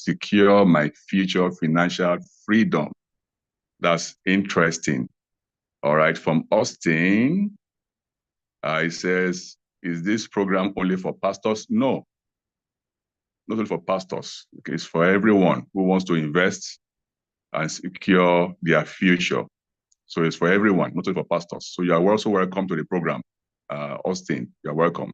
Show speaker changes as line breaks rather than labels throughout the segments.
secure my future financial freedom. That's interesting. All right, from Austin, it says, is this program only for pastors? No, not only for pastors. Okay, it's for everyone who wants to invest and secure their future. So it's for everyone, not only for pastors. So you are also welcome to the program. Austin, you're welcome.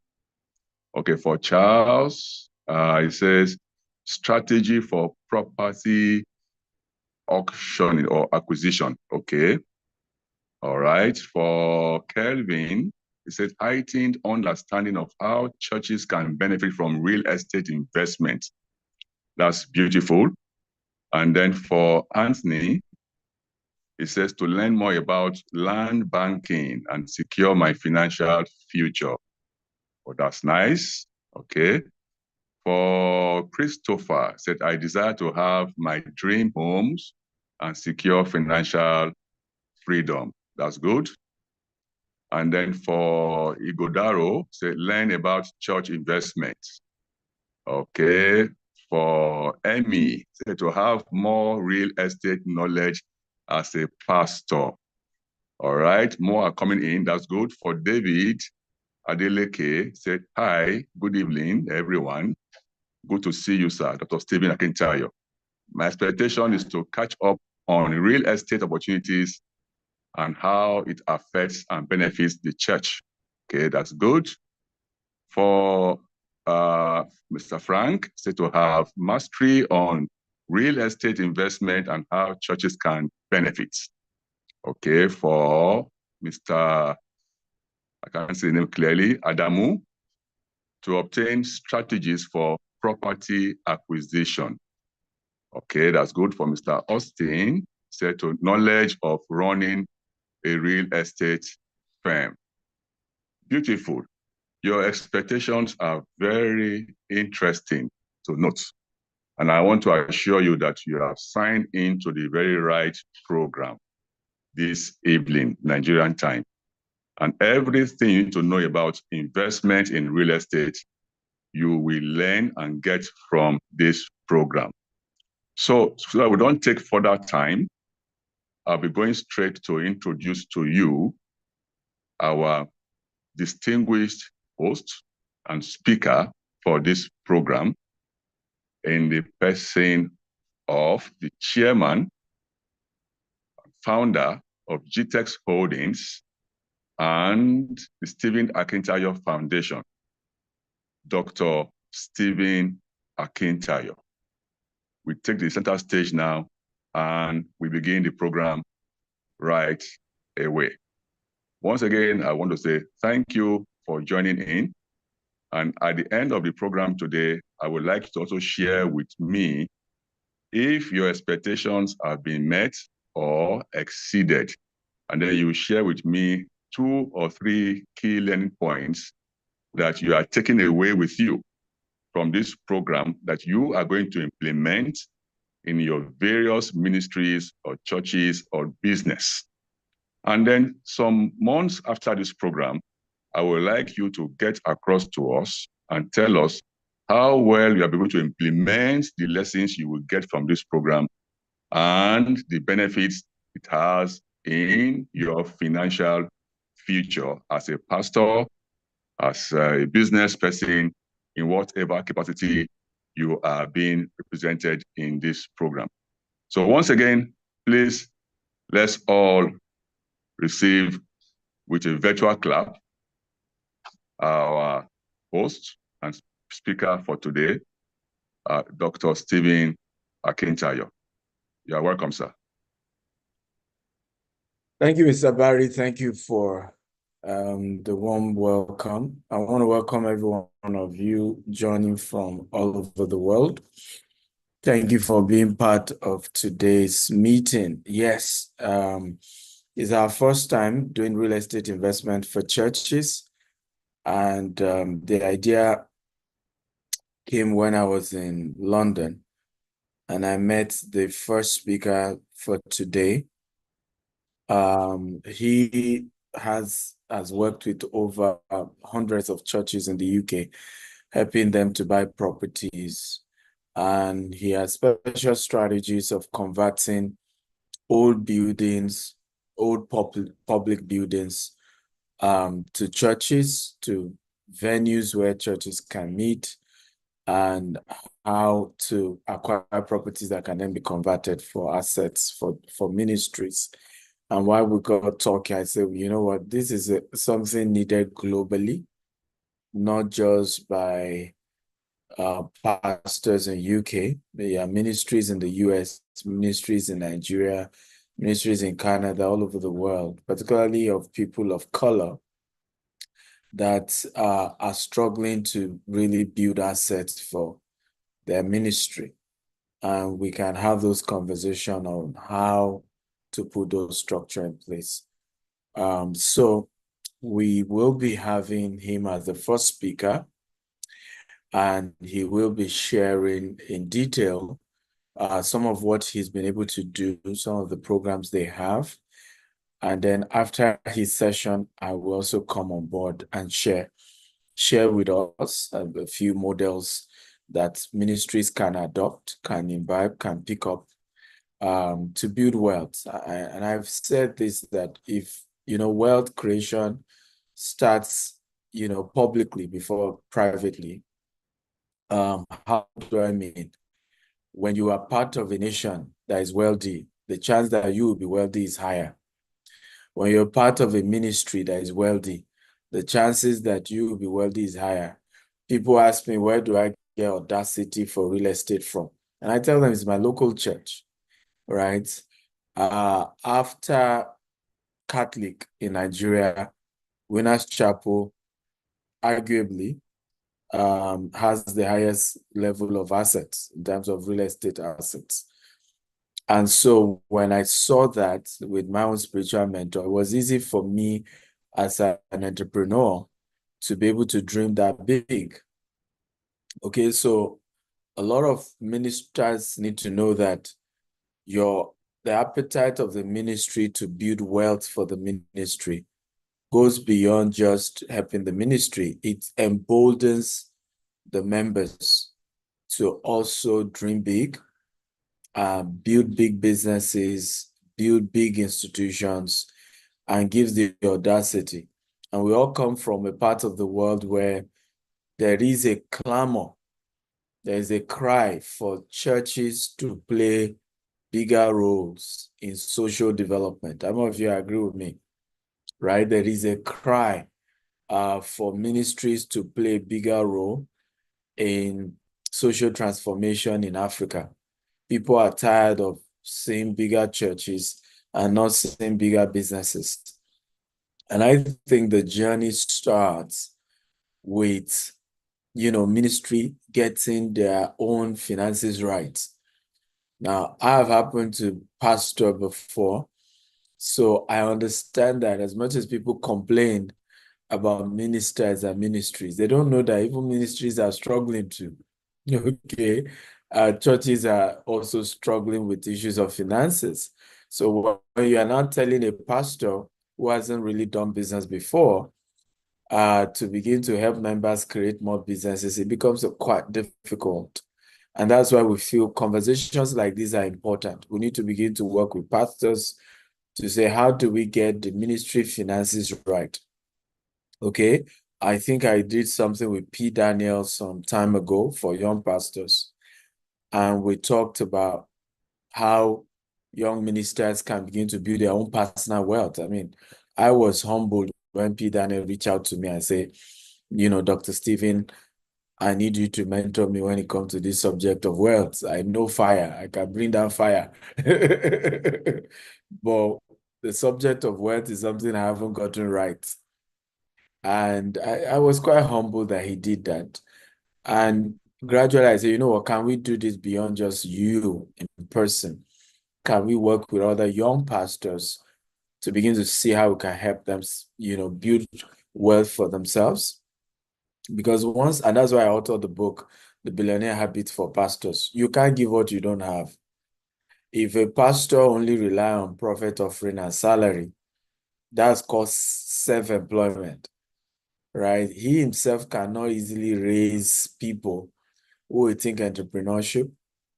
Okay, for Charles, it says, strategy for property auctioning or acquisition. Okay. All right. For Kelvin, it says heightened understanding of how churches can benefit from real estate investment. That's beautiful. And then for Anthony, it says to learn more about land banking and secure my financial future. Oh, that's nice. Okay. For Christopher, said, I desire to have my dream homes and secure financial freedom. That's good. And then for Igodaro, said, learn about church investment. Okay. For Emmy, said, to have more real estate knowledge as a pastor. All right. More are coming in. That's good. For David, Adeleke said, hi, good evening, everyone. Good to see you, sir, Dr. Stephen Akintayo. My expectation is to catch up on real estate opportunities and how it affects and benefits the church. Okay, that's good. For Mr. Frank, said to have mastery on real estate investment and how churches can benefit. Okay, for Mr. I can't say the name clearly, Adamu, to obtain strategies for property acquisition. Okay, that's good. For Mr. Austin, said to knowledge of running a real estate firm. Beautiful. Your expectations are very interesting to note. And I want to assure you that you have signed into the very right program this evening, Nigerian time. And everything you need to know about investment in real estate, you will learn and get from this program. So that we don't take further time, I'll be going straight to introduce to you our distinguished host and speaker for this program in the person of the chairman, founder of GTEX Holdings and the Stephen Akintayo Foundation, Dr. Stephen Akintayo. We take the center stage now and we begin the program right away. Once again, I want to say thank you for joining in. And at the end of the program today, I would like you to also share with me if your expectations have been met or exceeded. And then you share with me 2 or 3 key learning points that you are taking away with you from this program that you are going to implement in your various ministries or churches or business. And then some months after this program, I would like you to get across to us and tell us how well you are able to implement the lessons you will get from this program and the benefits it has in your financial future as a pastor, as a business person, in whatever capacity you are being represented in this program. So once again, please, let's all receive with a virtual clap our host and speaker for today, Dr. Stephen Akintayo. You are welcome, sir.
Thank you, Mr. Barry. Thank you for the warm welcome. I want to welcome every one of you joining from all over the world. Thank you for being part of today's meeting. Yes, it's our first time doing real estate investment for churches. And the idea came when I was in London and I met the first speaker for today. He has worked with over hundreds of churches in the UK, helping them to buy properties and he has special strategies of converting old buildings, old public buildings, to churches, to venues where churches can meet, and how to acquire properties that can then be converted for assets for ministries. And while we got talking, I said, you know what, this is something needed globally, not just by pastors in UK. There are ministries in the US, ministries in Nigeria, ministries in Canada, all over the world, particularly of people of color that are struggling to really build assets for their ministry. And we can have those conversations on how to put those structure in place. So we will be having him as the first speaker, and he will be sharing in detail some of what he's been able to do, some of the programs they have. And then after his session, I will also come on board and share with us a few models that ministries can adopt, can imbibe, can pick up to build wealth. And I've said this, that if, wealth creation starts, publicly before privately, how do I mean? When you are part of a nation that is wealthy, the chance that you will be wealthy is higher. When you're part of a ministry that is wealthy, the chances that you will be wealthy is higher. People ask me, where do I get audacity for real estate from? And I tell them it's my local church, right? After Catholic in Nigeria, Winners Chapel arguably has the highest level of assets in terms of real estate assets. And so when I saw that with my own spiritual mentor, it was easy for me as an entrepreneur to be able to dream that big. Okay, so a lot of ministers need to know that the appetite of the ministry to build wealth for the ministry goes beyond just helping the ministry. It emboldens the members to also dream big, build big businesses, build big institutions, and gives the audacity. And we all come from a part of the world where there is a clamor, there is a cry for churches to play bigger roles in social development. I don't know if you agree with me, right? There is a cry for ministries to play a bigger role in social transformation in Africa. People are tired of seeing bigger churches and not seeing bigger businesses. And I think the journey starts with, ministry getting their own finances right. Now, I've happened to pastor before, so I understand that as much as people complain about ministers and ministries, they don't know that even ministries are struggling too. Okay. Churches are also struggling with issues of finances. So when you are not telling a pastor who hasn't really done business before to begin to help members create more businesses, it becomes quite difficult. And that's why we feel conversations like these are important. We need to begin to work with pastors to say, how do we get the ministry finances right? Okay, I think I did something with P. Daniel some time ago for young pastors. And we talked about how young ministers can begin to build their own personal wealth. I mean, I was humbled when P. Daniel reached out to me and said, Dr. Stephen, I need you to mentor me when it comes to this subject of wealth. I know fire. I can bring down fire. But the subject of wealth is something I haven't gotten right. And I was quite humbled that he did that. And gradually I said, you know what, can we do this beyond just you in person? Can we work with other young pastors to begin to see how we can help them, build wealth for themselves? Because and that's why I authored the book, The Billionaire Habit for Pastors. You can't give what you don't have. If a pastor only rely on prophet offering and salary, that's called self-employment, right? He himself cannot easily raise people who will think entrepreneurship,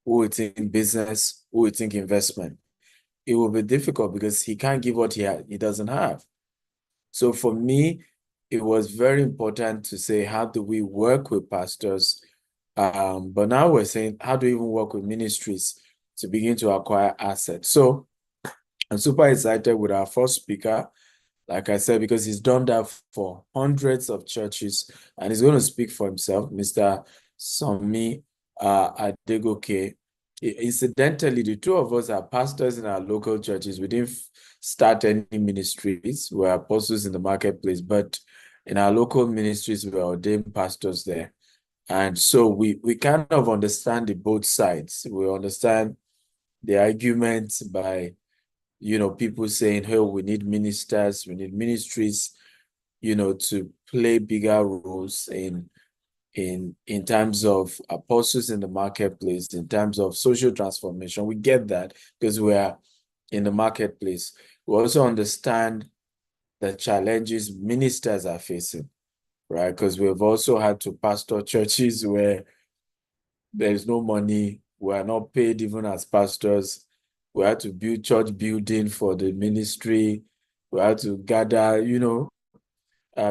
who will think business, who will think investment. It will be difficult because he can't give what he doesn't have. So for me, it was very important to say, how do we work with pastors? But now we're saying, how do we even work with ministries to begin to acquire assets? So I'm super excited with our first speaker, like I said, because he's done that for hundreds of churches, and he's going to speak for himself, Mr. Somi Adegoke. Incidentally, the two of us are pastors in our local churches. We didn't start any ministries. We're apostles in the marketplace, but in our local ministries, we are ordained pastors there. And so we kind of understand the both sides. We understand the arguments by people saying, hey, we need ministers, we need ministries, to play bigger roles in terms of apostles in the marketplace, in terms of social transformation. We get that because we are in the marketplace. We also understand the challenges ministers are facing, right? Because we've also had to pastor churches where there's no money, we are not paid even as pastors. We had to build church building for the ministry. We had to gather,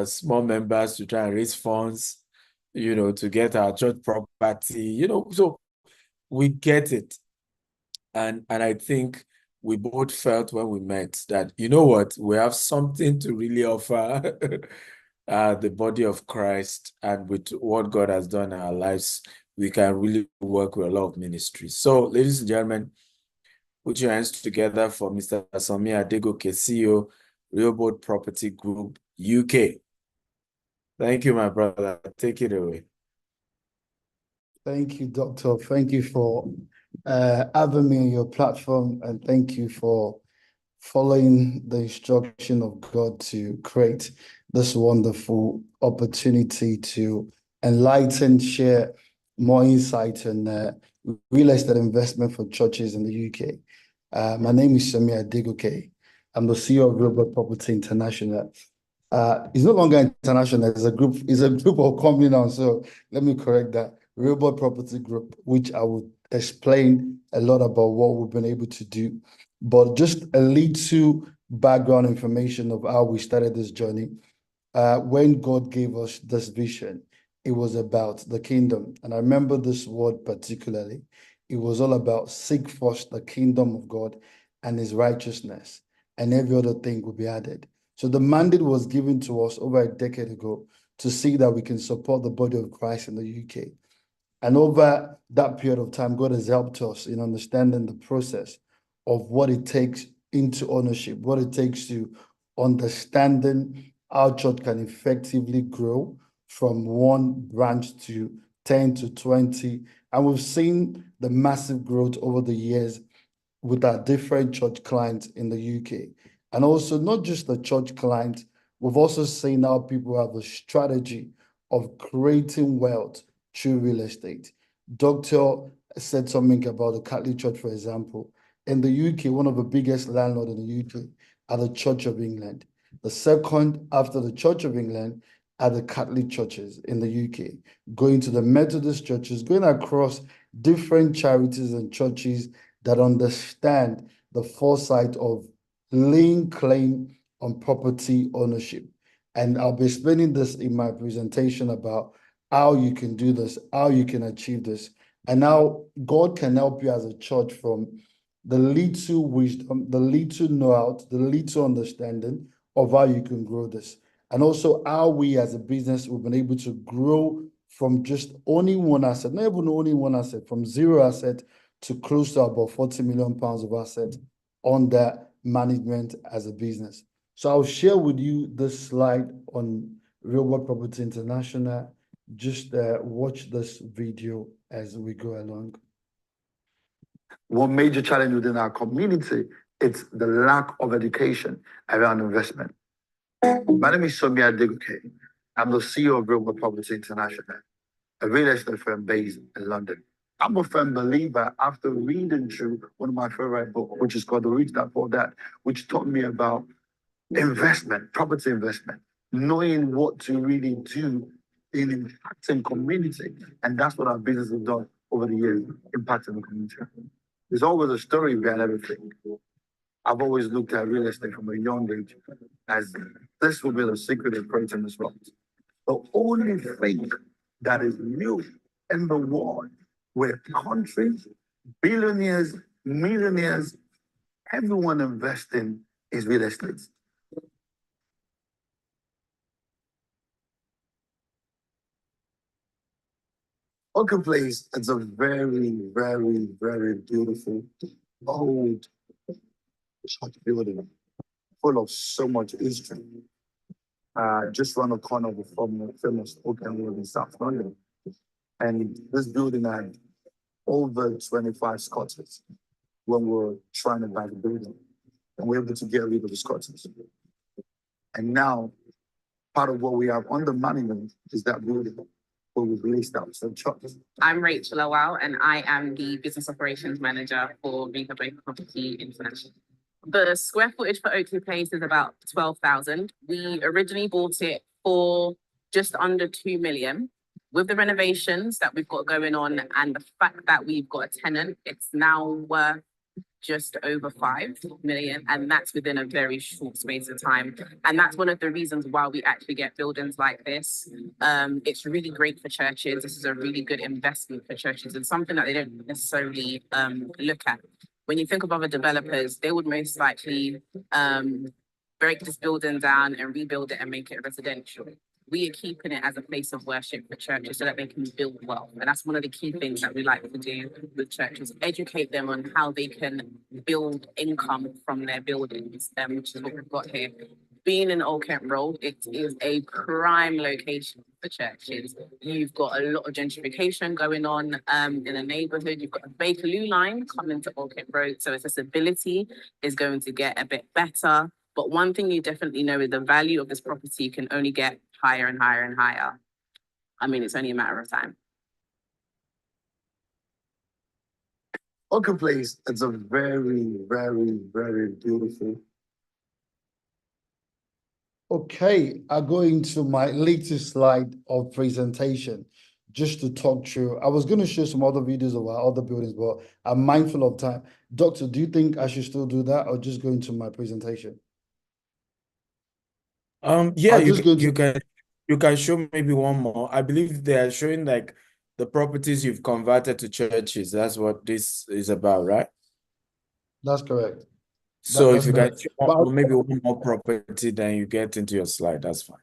small members to try and raise funds, to get our church property, so we get it. And I think we both felt when we met that, you know what, we have something to really offer the body of Christ, and with what God has done in our lives, we can really work with a lot of ministries. So, ladies and gentlemen, put your hands together for Mr. Somi Adegoke, CEO, Realboard Property Group, UK. Thank you, my brother. Take it away.
Thank you, Doctor. Thank you for having me on your platform, and thank you for following the instruction of God to create this wonderful opportunity to enlighten, share more insight on real estate investment for churches in the UK. My name is Somi Adegoke. I'm the CEO of Realboard Property International. It's no longer international, it's a group of company now. So let me correct that. Realboard Property Group, which I will explain a lot about what we've been able to do. But just a little background information of how we started this journey. When God gave us this vision, it was about the kingdom. And I remember this word particularly. It was all about seek first the kingdom of God and his righteousness, and every other thing will be added. So the mandate was given to us over a decade ago to see that we can support the body of Christ in the UK. And over that period of time, God has helped us in understanding the process of what it takes into ownership, what it takes to understanding how church can effectively grow from one branch to 10 to 20. And we've seen the massive growth over the years with our different church clients in the UK. And also not just the church clients, we've also seen how people have a strategy of creating wealth through real estate. Doctor said something about the Catholic Church, for example. In the UK, one of the biggest landlords in the UK are the Church of England. The second after the Church of England are the Catholic churches in the UK, going to the Methodist churches, going across different charities and churches that understand the foresight of laying claim on property ownership. And I'll be explaining this in my presentation about how you can do this, how you can achieve this, and how God can help you as a church from the little wisdom, the little know-how, the little understanding of how you can grow this. And also how we as a business, we've been able to grow from just owning one asset, not even owning one asset, from zero asset to close to about 40 million pounds of assets under management as a business. So I'll share with you this slide on Realboard Property International. Just watch this video as we go along. One major challenge within our community is the lack of education around investment. My name is Somi Adegoke. I'm the CEO of Realboard Property International, a real estate firm based in London. I'm a firm believer after reading through one of my favorite books, which is called The Rich Dad Poor Dad, which taught me about investment, property investment, knowing what to really do
in impacting community. And that's what our business has done over the years, impacting the community. There's always a story behind everything. I've always looked at real estate from a young age as this will be the secret of creating this wealth. The only thing that is new in the world where countries, billionaires, millionaires, everyone investing is real estate. Oaken Place is a very, very, very beautiful, old church building full of so much history. Just around the corner of the famous Oaken Road in South London. And this building had over 25 squatters when we were trying to buy the building. And we were able to get rid of the squatters. And now, part of what we have under management is that building where we've leased out some churches.
I'm Rachel Awal, and I am the Business Operations Manager for Viva Baker Property International. The square footage for Oakley Place is about 12,000. We originally bought it for just under 2 million. With the renovations that we've got going on and the fact that we've got a tenant, it's now worth just over 5 million, and that's within a very short space of time. And that's one of the reasons why we actually get buildings like this. It's really great for churches. This is a really good investment for churches and something that they don't necessarily look at. When you think of other developers, they would most likely break this building down and rebuild it and make it residential. We are keeping it as a place of worship for churches so that they can build wealth. And that's one of the key things that we like to do with churches, educate them on how they can build income from their buildings, which is what we've got here. Being in Old Kent Road, it is a prime location for churches. You've got a lot of gentrification going on in the neighborhood. You've got the Bakerloo line coming to Old Kent Road, so accessibility is going to get a bit better. But one thing you definitely know is the value of this property can only get higher and higher and higher. I mean, it's only a matter of time.
Oaken Place, it's a very, very, very beautiful.
Okay, I go into my latest slide of presentation just to talk through. I was going to show some other videos of our other buildings, but I'm mindful of time. Doctor, do you think I should still do that or just go into my presentation?
Yeah, you can show maybe one more. I believe they are showing like the properties you've converted to churches. That's what this is about, right?
That's correct.
So
That's
if you can
correct.
show maybe one more property, then you get into your slide. That's fine.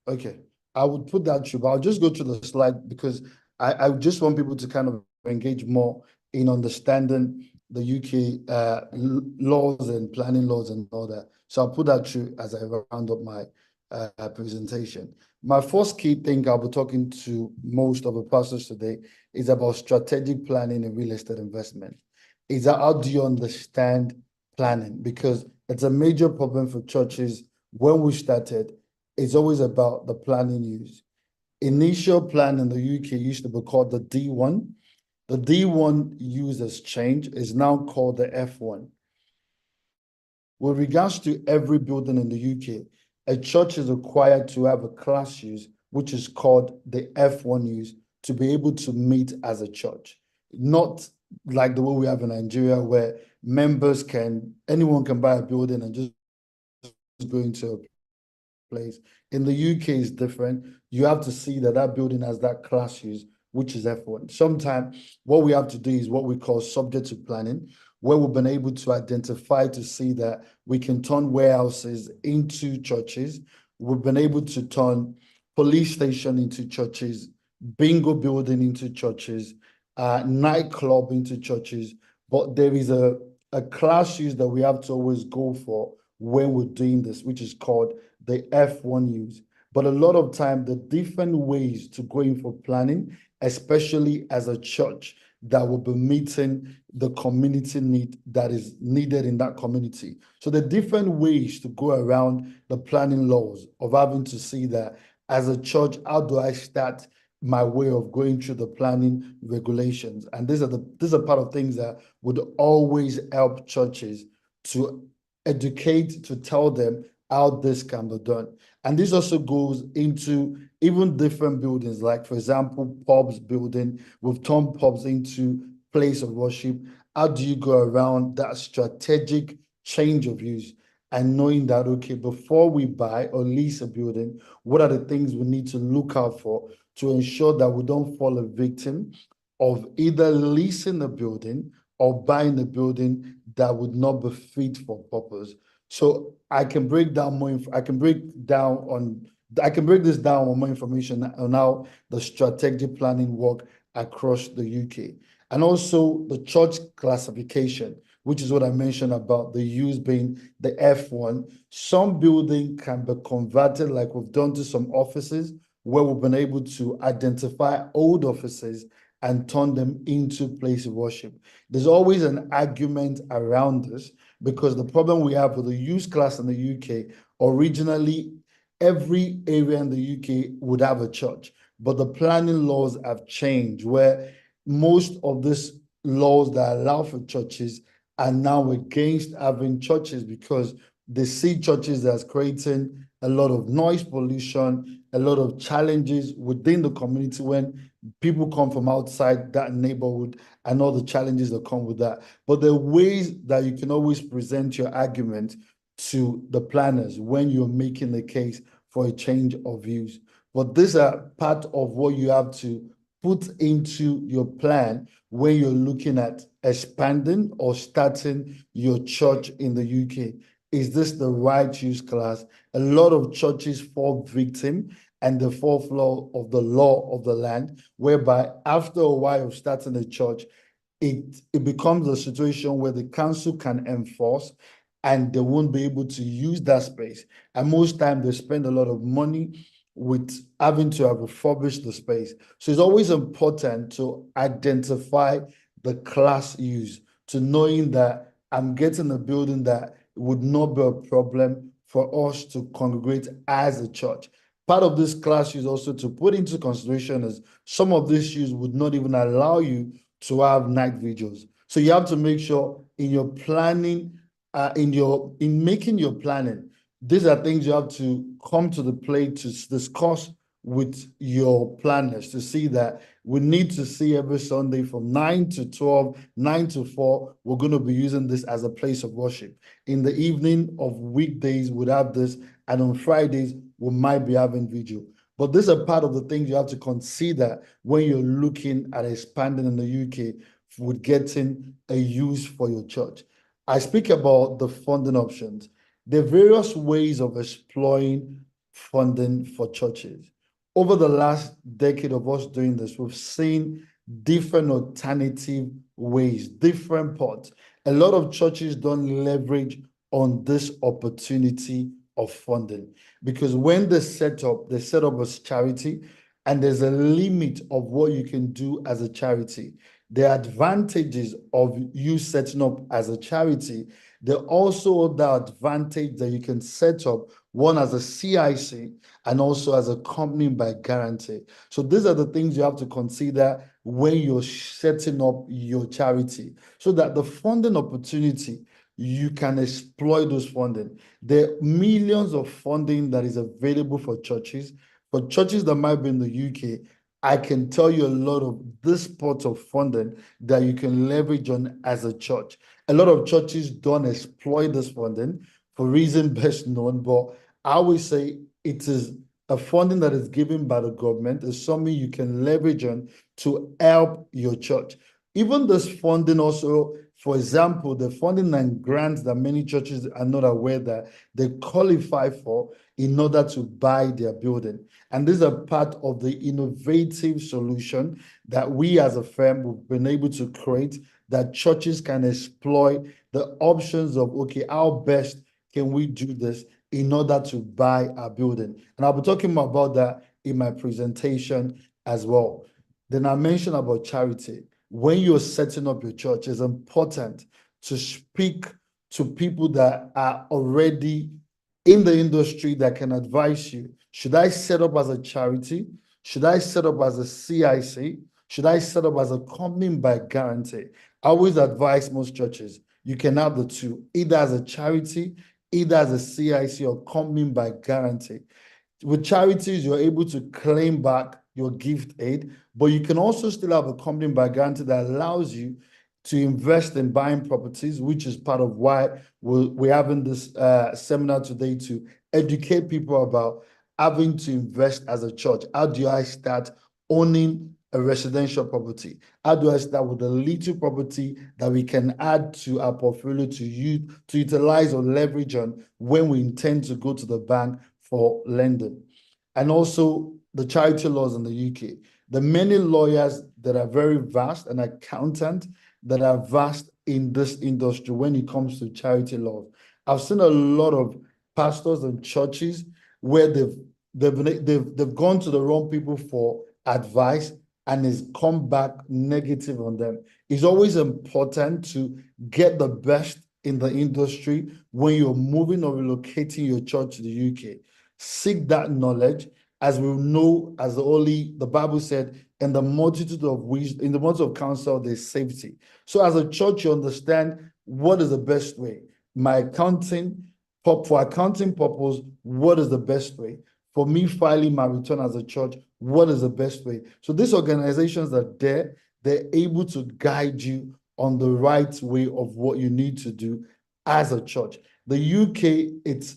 Okay, I would put that through, but I'll just go to the slide because I just want people to kind of engage more in understanding the UK laws and planning laws and all that. So I'll put that through as I round up my presentation. My first key thing I'll be talking to most of the pastors today is about strategic planning and real estate investment. Is that how do you understand planning? Because it's a major problem for churches. When we started, it's always about the planning used. Initial plan in the UK used to be called the D1. The D1 use has changed, is now called the F1. With regards to every building in the UK, a church is required to have a class use, which is called the F1 use, to be able to meet as a church. Not like the way we have in Nigeria, where anyone can buy a building and just go into a place. In the UK, it's different. You have to see that that building has that class use, which is F1. Sometimes what we have to do is what we call subject to planning, where we've been able to identify to see that we can turn warehouses into churches. We've been able to turn police station into churches, bingo building into churches, nightclub into churches. But there is a class use that we have to always go for when we're doing this, which is called the F1 use. But a lot of time, the different ways to go in for planning, especially as a church that will be meeting the community need that is needed in that community. So the different ways to go around the planning laws of having to see that as a church, how do I start my way of going through the planning regulations? And these are part of things that would always help churches to educate, to tell them how this can be done. And this also goes into even different buildings, like for example, pubs building, we've turned pubs into place of worship. How do you go around that strategic change of use and knowing that, okay, before we buy or lease a building, what are the things we need to look out for to ensure that we don't fall a victim of either leasing a building or buying a building that would not be fit for purpose. So I can break down more. I can break this down on more information on how the strategic planning work across the UK, and also the church classification, which is what I mentioned about the use being the F1. Some building can be converted, like we've done to some offices, where we've been able to identify old offices and turn them into place of worship. There's always an argument around this because the problem we have with the use class in the UK, originally, every area in the UK would have a church, but the planning laws have changed where most of these laws that allow for churches are now against having churches because they see churches as creating a lot of noise pollution, a lot of challenges within the community when people come from outside that neighborhood and all the challenges that come with that. But there are ways that you can always present your argument to the planners when you're making the case for a change of use. But these are part of what you have to put into your plan when you're looking at expanding or starting your church in the UK. Is this the right use class? A lot of churches fall victim and the fourth law of the law of the land, whereby after a while of starting a church, it becomes a situation where the council can enforce and they won't be able to use that space. And most times they spend a lot of money with having to have refurbished the space. So it's always important to identify the class use, to knowing that I'm getting a building that would not be a problem for us to congregate as a church. Part of this class use also to put into consideration is some of these use would not even allow you to have night vigils. So you have to make sure in your planning, in making your planning, these are things you have to come to the plate to discuss with your planners to see that we need to see every Sunday from 9 to 12, 9 to 4, we're going to be using this as a place of worship. In the evening of weekdays, we'd have this, and on Fridays, we might be having vigil. But these are part of the things you have to consider when you're looking at expanding in the UK with getting a use for your church. I speak about the funding options. There are various ways of exploring funding for churches. Over the last decade of us doing this, we've seen different alternative ways, different pots. A lot of churches don't leverage on this opportunity of funding because when they set up as charity, and there's a limit of what you can do as a charity. The advantages of you setting up as a charity, there also the advantage that you can set up one as a CIC and also as a company by guarantee. So these are the things you have to consider when you're setting up your charity so that the funding opportunity, you can exploit those funding. There are millions of funding that is available for churches. For churches that might be in the UK, I can tell you a lot of this pot of funding that you can leverage on as a church. A lot of churches don't exploit this funding for reason best known, but I always say it is a funding that is given by the government. It's something you can leverage on to help your church. Even this funding also, for example, the funding and grants that many churches are not aware that they qualify for in order to buy their building. And these are part of the innovative solution that we as a firm have been able to create that churches can exploit the options of, okay, how best can we do this in order to buy a building? And I'll be talking more about that in my presentation as well. Then I mentioned about charity. When you're setting up your church, it's important to speak to people that are already in the industry that can advise you. Should I set up as a charity? Should I set up as a CIC? Should I set up as a company by guarantee? I always advise most churches, you can have the two, either as a charity, either as a CIC or company by guarantee. With charities, you're able to claim back your gift aid, but you can also still have a company by guarantee that allows you to invest in buying properties, which is part of why we're having this seminar today to educate people about having to invest as a church. How do I start owning a residential property? How do I start with a little property that we can add to our portfolio to utilize or leverage on when we intend to go to the bank for lending? And also the charity laws in the UK. The many lawyers that are very vast and accountants that are vast in this industry when it comes to charity laws. I've seen a lot of pastors and churches where they've gone to the wrong people for advice and it's come back negative on them. It's always important to get the best in the industry when you're moving or relocating your church to the UK. Seek that knowledge, as we know, as the Bible said, in the multitude of wisdom, in the multitude of counsel, there's safety. So as a church, you understand what is the best way. For accounting purpose, what is the best way? For me filing my return as a church, what is the best way? So these organizations are there, they're able to guide you on the right way of what you need to do as a church. The UK, it's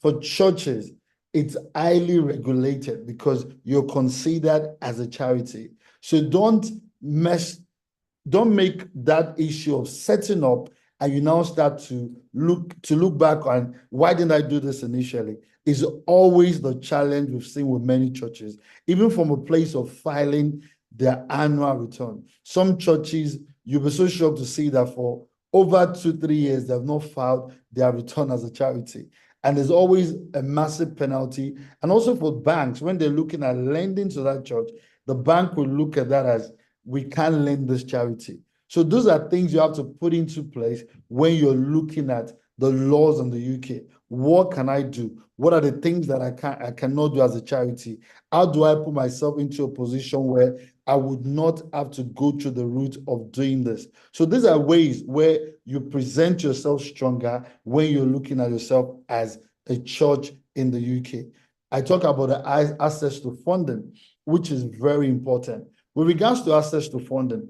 for churches, it's highly regulated because you're considered as a charity. So don't make that issue of setting up and you now start to look back on why didn't I do this initially? Is always the challenge we've seen with many churches, even from a place of filing their annual return. Some churches, you'll be so shocked to see that for over 2-3 years, they have not filed their return as a charity. And there's always a massive penalty. And also for banks, when they're looking at lending to that church, the bank will look at that as, we can't lend this charity. So those are things you have to put into place when you're looking at the laws in the UK. What can I do? What are the things that I cannot do as a charity? How do I put myself into a position where I would not have to go through the route of doing this? So these are ways where you present yourself stronger when you're looking at yourself as a church in the UK. I talk about the access to funding, which is very important. With regards to access to funding,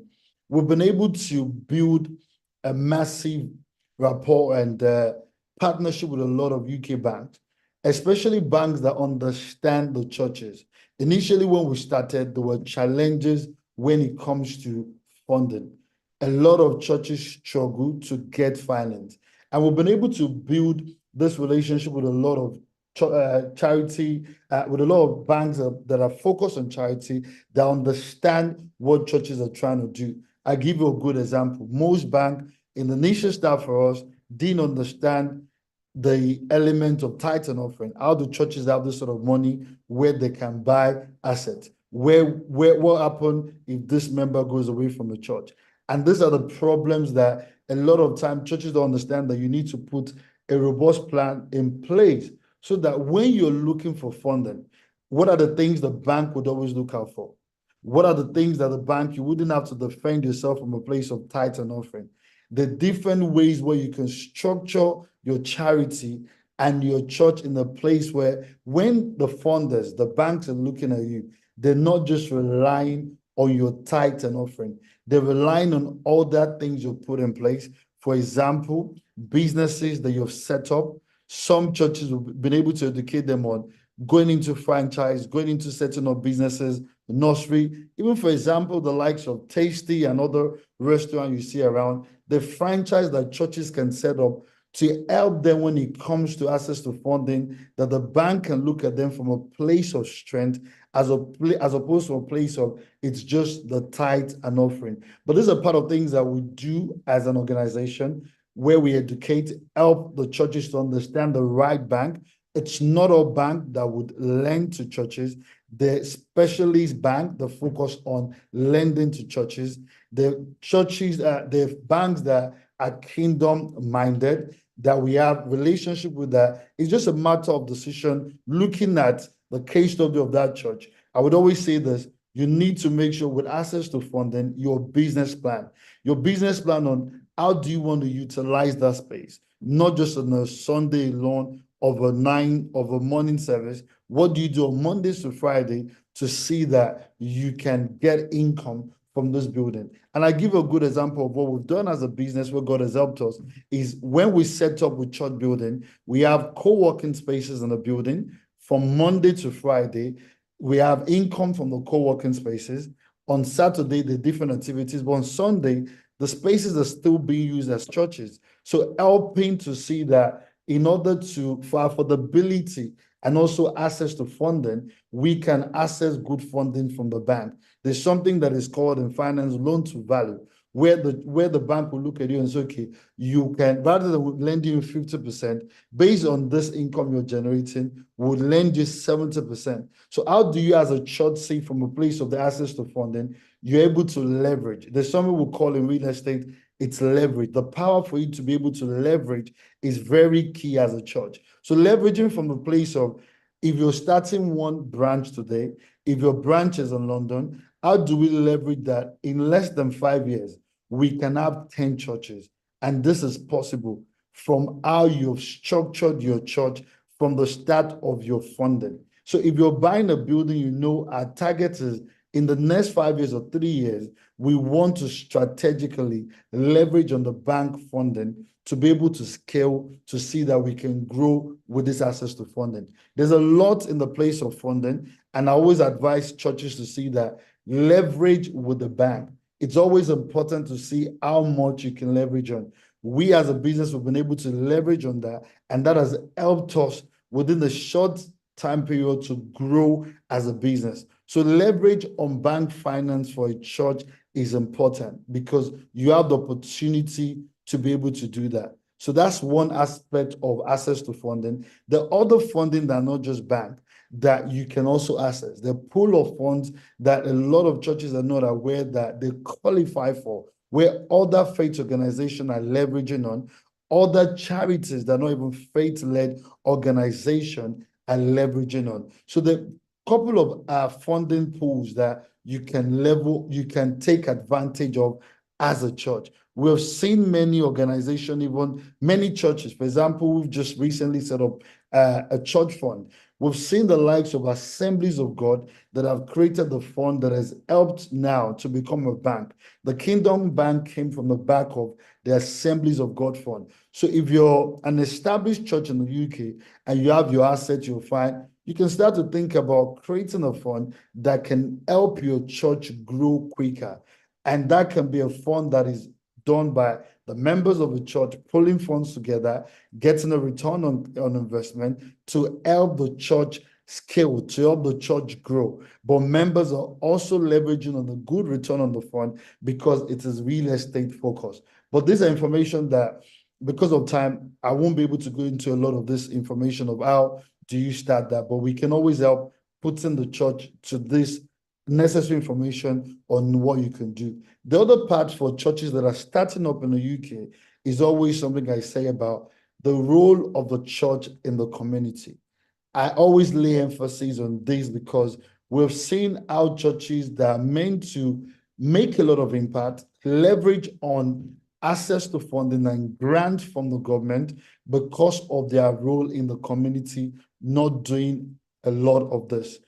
we've been able to build a massive rapport and partnership with a lot of UK banks, especially banks that understand the churches. Initially, when we started, there were challenges when it comes to funding. A lot of churches struggle to get finance. And we've been able to build this relationship with a lot of charity, with a lot of banks that are focused on charity, that understand what churches are trying to do. I give you a good example. Most banks in the initial start for us didn't understand the element of tithe and offering. How do churches have this sort of money where they can buy assets? What happens if this member goes away from the church? And these are the problems that a lot of time churches don't understand, that you need to put a robust plan in place so that when you're looking for funding, what are the things the bank would always look out for? What are the things that the bank, you wouldn't have to defend yourself from a place of tithe and offering? The different ways where you can structure your charity and your church in a place where when the funders, the banks are looking at you, they're not just relying on your tithe and offering. They're relying on all that things you put in place. For example, businesses that you've set up. Some churches have been able to educate them on going into franchise, going into setting up businesses, nursery. Even for example, the likes of Tasty and other restaurants you see around, the franchise that churches can set up to help them when it comes to access to funding, that the bank can look at them from a place of strength as opposed to a place of it's just the tithe and offering. But these are part of things that we do as an organization, where we educate, help the churches to understand the right bank. It's not a bank that would lend to churches. The specialist bank that focus on lending to churches. The churches, the banks that are kingdom-minded, that we have relationship with that. It's just a matter of decision, looking at the case study of that church. I would always say this, you need to make sure with access to funding, your business plan on how do you want to utilize that space, not just on a Sunday alone of a morning service? What do you do on Mondays to Friday to see that you can get income from this building? And I give a good example of what we've done as a business where God has helped us is when we set up with church building, we have co-working spaces in the building from Monday to Friday. We have income from the co-working spaces. On Saturday, the different activities, but on Sunday, the spaces are still being used as churches. So helping to see that in order to, for affordability and also access to funding, we can access good funding from the bank. There's something that is called in finance loan to value, where the bank will look at you and say, okay, you can, rather than lending you 50%, based on this income you're generating, would lend you 70%. So how do you as a church see from a place of the access to funding, you're able to leverage? There's something we call in real estate, it's leverage. The power for you to be able to leverage is very key as a church. So leveraging from a place of, if you're starting one branch today, if your branch is in London, how do we leverage that in less than 5 years? We can have 10 churches. And this is possible from how you've structured your church from the start of your funding. So if you're buying a building, you know our target is in the next 5 years or 3 years, we want to strategically leverage on the bank funding to be able to scale, to see that we can grow with this access to funding. There's a lot in the place of funding, and I always advise churches to see that leverage with the bank. It's always important to see how much you can leverage on. We as a business have been able to leverage on that, and that has helped us within the short time period to grow as a business. So leverage on bank finance for a church is important because you have the opportunity to be able to do that. So that's one aspect of access to funding. The other funding that are not just bank, that you can also access. The pool of funds that a lot of churches are not aware that they qualify for, where other faith organizations are leveraging on, other charities that are not even faith-led organization are leveraging on. So the couple of funding pools that you can take advantage of as a church. We've seen many organizations, even many churches. For example, we've just recently set up a church fund. We've seen the likes of Assemblies of God that have created the fund that has helped now to become a bank. The Kingdom Bank came from the back of the Assemblies of God fund. So if you're an established church in the UK and you have your assets, you'll find you can start to think about creating a fund that can help your church grow quicker. And that can be a fund that is done by the members of the church pulling funds together, getting a return on investment to help the church scale, to help the church grow. But members are also leveraging on the good return on the fund because it is real estate focused. But this is information that, because of time, I won't be able to go into a lot of this information of how do you start that, but we can always help putting the church to this necessary information on what you can do. The other part for churches that are starting up in the UK is always something I say about the role of the church in the community. I always lay emphasis on this because we've seen how churches that are meant to make a lot of impact, leverage on access to funding and grant from the government because of their role in the community, not doing a lot of this.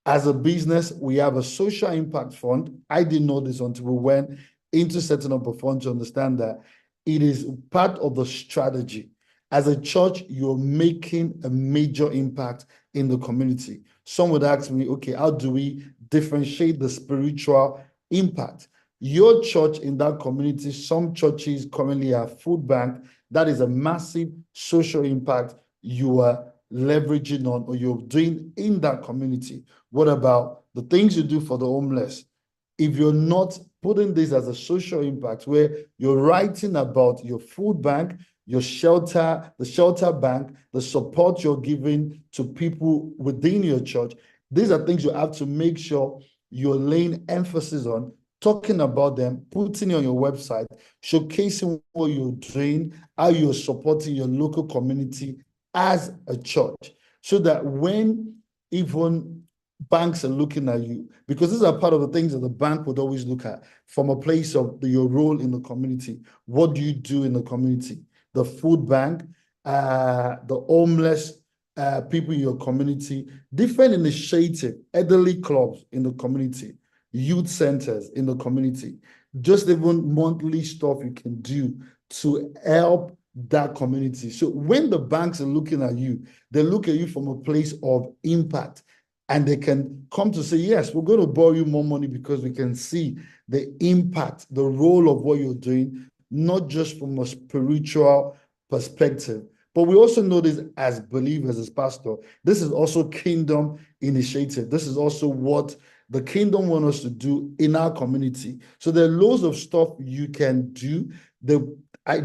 As a business, we have a social impact fund. I didn't know this until we went into setting up a fund to understand that it is part of the strategy. As a church, you're making a major impact in the community. Some would ask me, okay, how do we differentiate the spiritual impact? Your church in that community, some churches currently have food bank. That is a massive social impact you are leveraging on or you're doing in that community. What about the things you do for the homeless? If you're not putting this as a social impact where you're writing about your food bank, your shelter, the shelter bank, the support you're giving to people within your church, these are things you have to make sure you're laying emphasis on, talking about them, putting it on your website, showcasing what you're doing, how you're supporting your local community as a church, so that when even banks are looking at you, because these are part of the things that the bank would always look at from a place of your role in the community. What do you do in the community? The food bank, the homeless, people in your community, different initiative, elderly clubs in the community, youth centers in the community, just even monthly stuff you can do to help that community. So when the banks are looking at you, they look at you from a place of impact, and they can come to say, yes, we're going to borrow you more money because we can see the impact, the role of what you're doing, not just from a spiritual perspective, but we also know this as believers, as pastor. This is also kingdom initiative. This is also what the kingdom wants us to do in our community. So there are loads of stuff you can do. The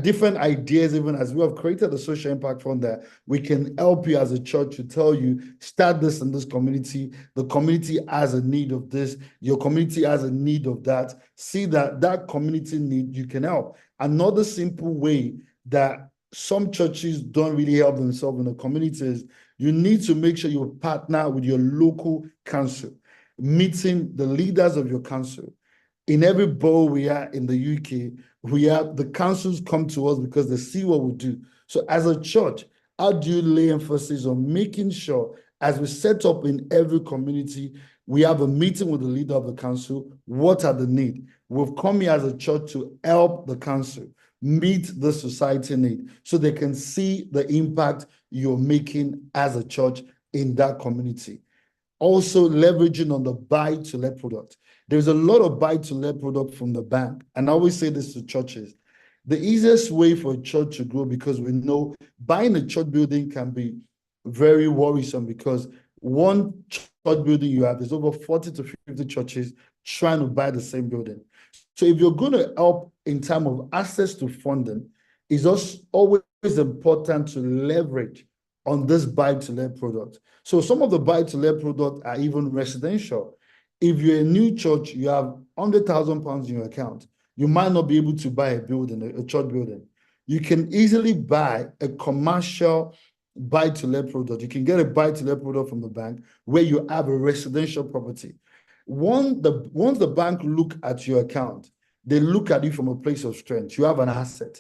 different ideas, even as we have created a social impact fund that we can help you as a church to tell you, start this in this community. The community has a need of this. Your community has a need of that. See that community need, you can help. Another simple way that some churches don't really help themselves in the communities, you need to make sure you partner with your local council, meeting the leaders of your council. In every borough we are in the UK, we have the councils come to us because they see what we do. So as a church, how do you lay emphasis on making sure, as we set up in every community, we have a meeting with the leader of the council? What are the needs? We've come here as a church to help the council meet the society need, so they can see the impact you're making as a church in that community. Also leveraging on the buy-to-let product. There's a lot of buy-to-let product from the bank. And I always say this to churches. The easiest way for a church to grow, because we know buying a church building can be very worrisome, because one church building you have, there's over 40 to 50 churches trying to buy the same building. So if you're going to help in terms of access to funding, it's also always important to leverage on this buy-to-let product. So some of the buy-to-let product are even residential. If you're a new church, you have £100,000 in your account, you might not be able to buy a building, a church building. You can easily buy a commercial buy-to-let product. You can get a buy-to-let product from the bank where you have a residential property. Once the bank look at your account, they look at you from a place of strength. You have an asset.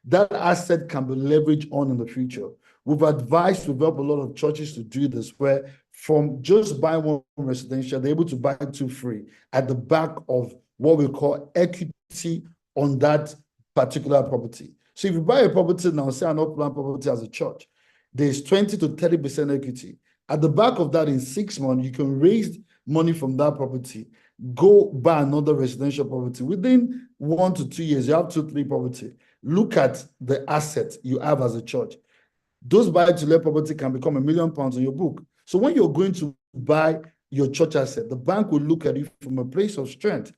That asset can be leveraged on in the future. We've helped a lot of churches to do this, where from just buying one residential, they're able to buy two free at the back of what we call equity on that particular property. So if you buy a property now, say an upland property as a church, there's 20 to 30% equity. At the back of that, in 6 months, you can raise money from that property, go buy another residential property. Within 1 to 2 years, you have 2-3 property. Look at the asset you have as a church. Those buy-to-let property can become £1 million on your book. So when you're going to buy your church asset, the bank will look at it from a place of strength.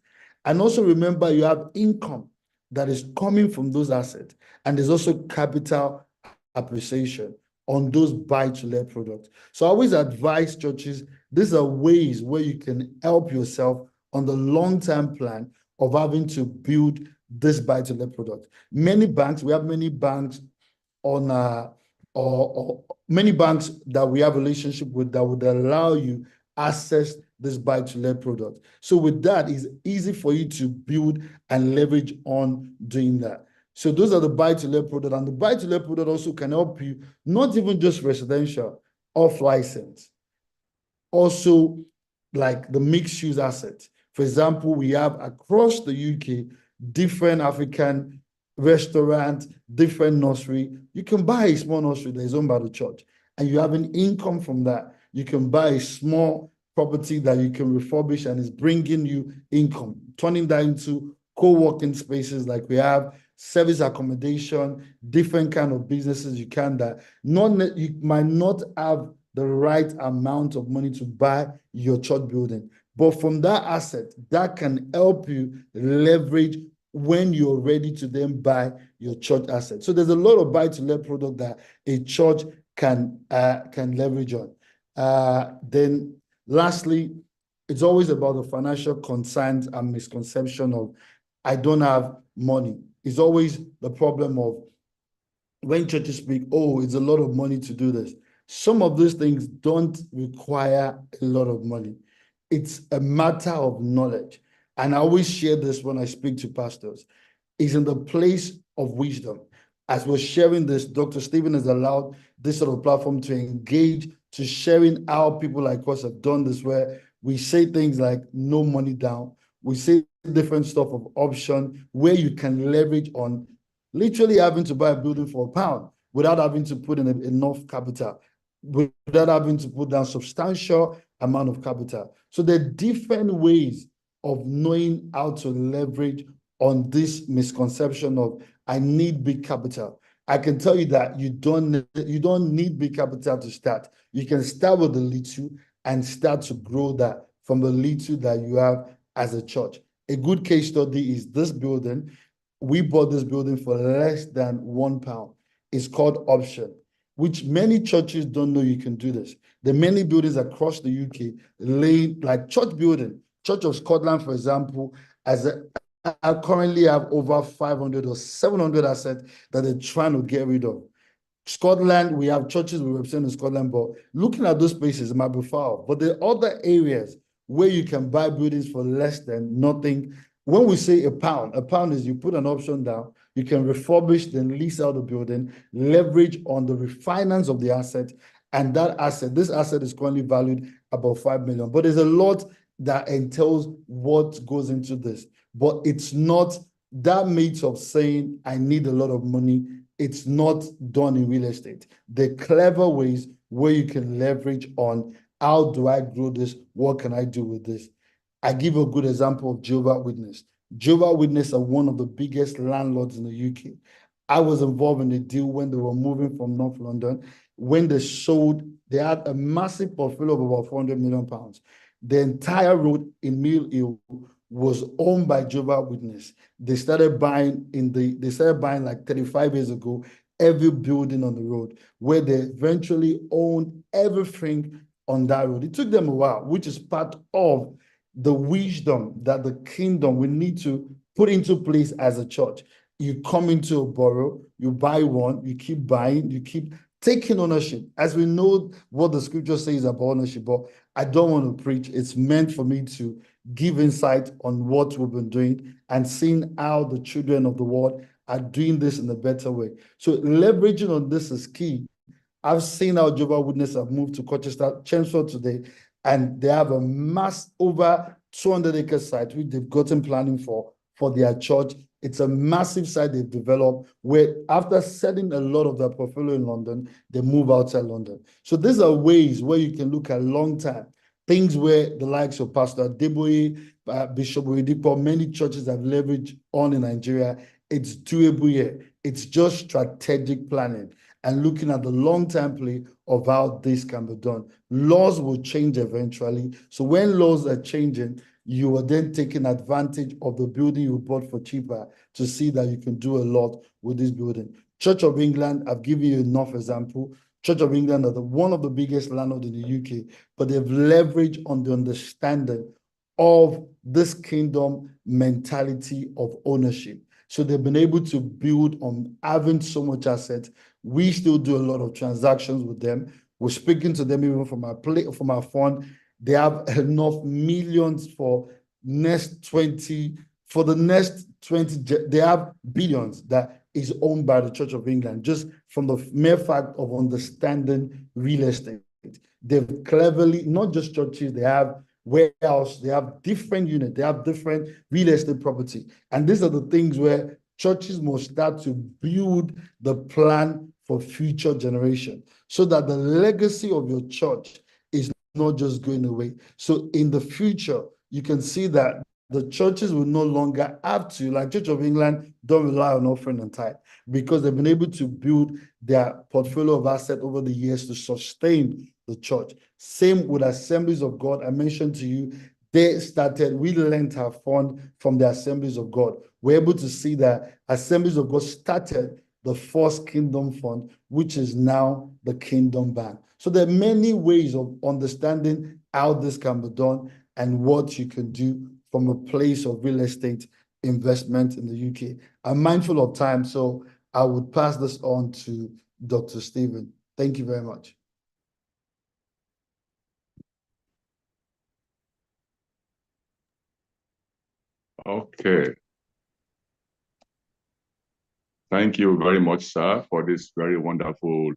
And also remember, you have income that is coming from those assets. And there's also capital appreciation on those buy-to-let products. So I always advise churches, these are ways where you can help yourself on the long-term plan of having to build this buy-to-let product. Many banks, we have many banks on or many banks that we have a relationship with that would allow you access this buy-to-let product. So with that, it's easy for you to build and leverage on doing that. So those are the buy-to-let product, and the buy-to-let product also can help you, not even just residential, off license. Also, like the mixed-use asset. For example, we have across the UK, different African restaurants, different nursery. You can buy a small nursery that is owned by the church, and you have an income from that. You can buy a small property that you can refurbish and is bringing you income, turning that into co-working spaces like we have, service accommodation, different kind of businesses you can that you might not have the right amount of money to buy your church building. But from that asset, that can help you leverage when you're ready to then buy your church asset. So there's a lot of buy-to-let product that a church can leverage on. Then lastly, it's always about the financial concerns and misconception of, I don't have money. It's always the problem of when churches speak, oh, it's a lot of money to do this. Some of those things don't require a lot of money. It's a matter of knowledge. And I always share this when I speak to pastors. It's in the place of wisdom. as we're sharing this, Dr. Stephen has allowed this sort of platform to engage, to sharing how people like us have done this, where we say things like no money down. We say different stuff of option where you can leverage on literally having to buy a building for £1 without having to put in enough capital, without having to put down substantial amount of capital. So there are different ways of knowing how to leverage on this misconception of I need big capital. I can tell you that you don't need big capital to start. You can start with the little and start to grow that from the little that you have as a church. A good case study is this building. We bought this building for less than £1. It's called Option, which many churches don't know you can do this. There are many buildings across the UK, like church building. Church of Scotland, for example, I currently have over 500 or 700 assets that they're trying to get rid of. Scotland, we have churches we represent in Scotland, but looking at those places, it might be far. But there are other areas where you can buy buildings for less than nothing. When we say a pound is you put an option down, you can refurbish, then lease out the building, leverage on the refinance of the asset, and this asset is currently valued about 5 million. But there's a lot that entails what goes into this. But it's not that myth of saying, I need a lot of money. It's not done in real estate. There are clever ways where you can leverage on how do I grow this? What can I do with this? I give a good example of Jehovah's Witness. Jehovah's Witness are one of the biggest landlords in the UK. I was involved in the deal when they were moving from North London. When they sold, they had a massive portfolio of about £400 million. The entire road in Mill Hill was owned by Jehovah's Witness. They started buying like 35 years ago, every building on the road, where they eventually owned everything on that road. It took them a while, which is part of the wisdom that the kingdom we need to put into place as a church. You come into a borough, you buy one, you keep buying, you keep taking ownership. As we know what the scripture says about ownership, but I don't want to preach. It's meant for me to give insight on what we've been doing and seeing how the children of the world are doing this in a better way. So leveraging on this is key. I've seen how Jehovah's Witnesses have moved to Colchester, Chelmsford today, and they have a over 200-acre site which they've gotten planning for their church. It's a massive site they've developed where after selling a lot of their portfolio in London, they move outside London. So these are ways where you can look at long time, things where the likes of Pastor Adeboye, Bishop Oyedepo, many churches have leveraged on in Nigeria. It's doable here. It's just strategic planning and looking at the long-term play of how this can be done. Laws will change eventually. So when laws are changing, you are then taking advantage of the building you bought for cheaper to see that you can do a lot with this building. Church of England, I've given you enough example. Church of England are one of the biggest landlords in the UK, but they've leveraged on the understanding of this kingdom mentality of ownership. So they've been able to build on having so much assets. We still do a lot of transactions with them. We're speaking to them even from our fund. They have enough millions for the next 20, they have billions that is owned by the Church of England, just from the mere fact of understanding real estate. They've cleverly, not just churches, they have warehouse, they have different units, they have different real estate property. And these are the things where churches must start to build the plan for future generation so that the legacy of your church is not just going away. So in the future, you can see that the churches will no longer have to, like Church of England, don't rely on offering and tithe because they've been able to build their portfolio of assets over the years to sustain the church. Same with Assemblies of God. I mentioned to you, we lent our fund from the Assemblies of God. We're able to see that Assemblies of God started the first Kingdom Fund, which is now the Kingdom Bank. So there are many ways of understanding how this can be done and what you can do from a place of real estate investment in the UK. I'm mindful of time, so I would pass this on to Dr. Stephen. Thank you very much.
Okay. Thank you very much, sir, for this very wonderful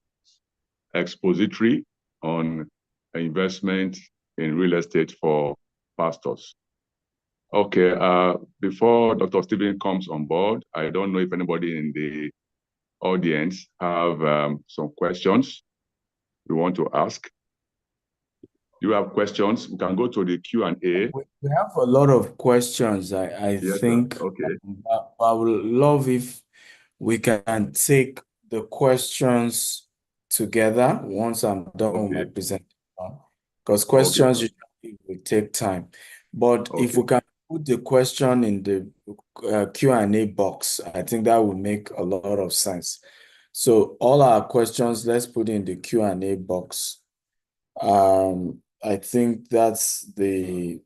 expository on investment in real estate for pastors. Okay, before Dr. Stephen comes on board, I don't know if anybody in the audience have some questions you want to ask. You have questions, we can go to the Q&A.
We have a lot of questions, I
Yes,
think.
sir. Okay.
I would love if we can take the questions together once I'm done with my
Okay.
presentation, because questions
Okay.
usually will take time. But if
Okay.
we can put the question in the Q&A box, I think that would make a lot of sense. So all our questions, let's put in the Q&A box. I think that's the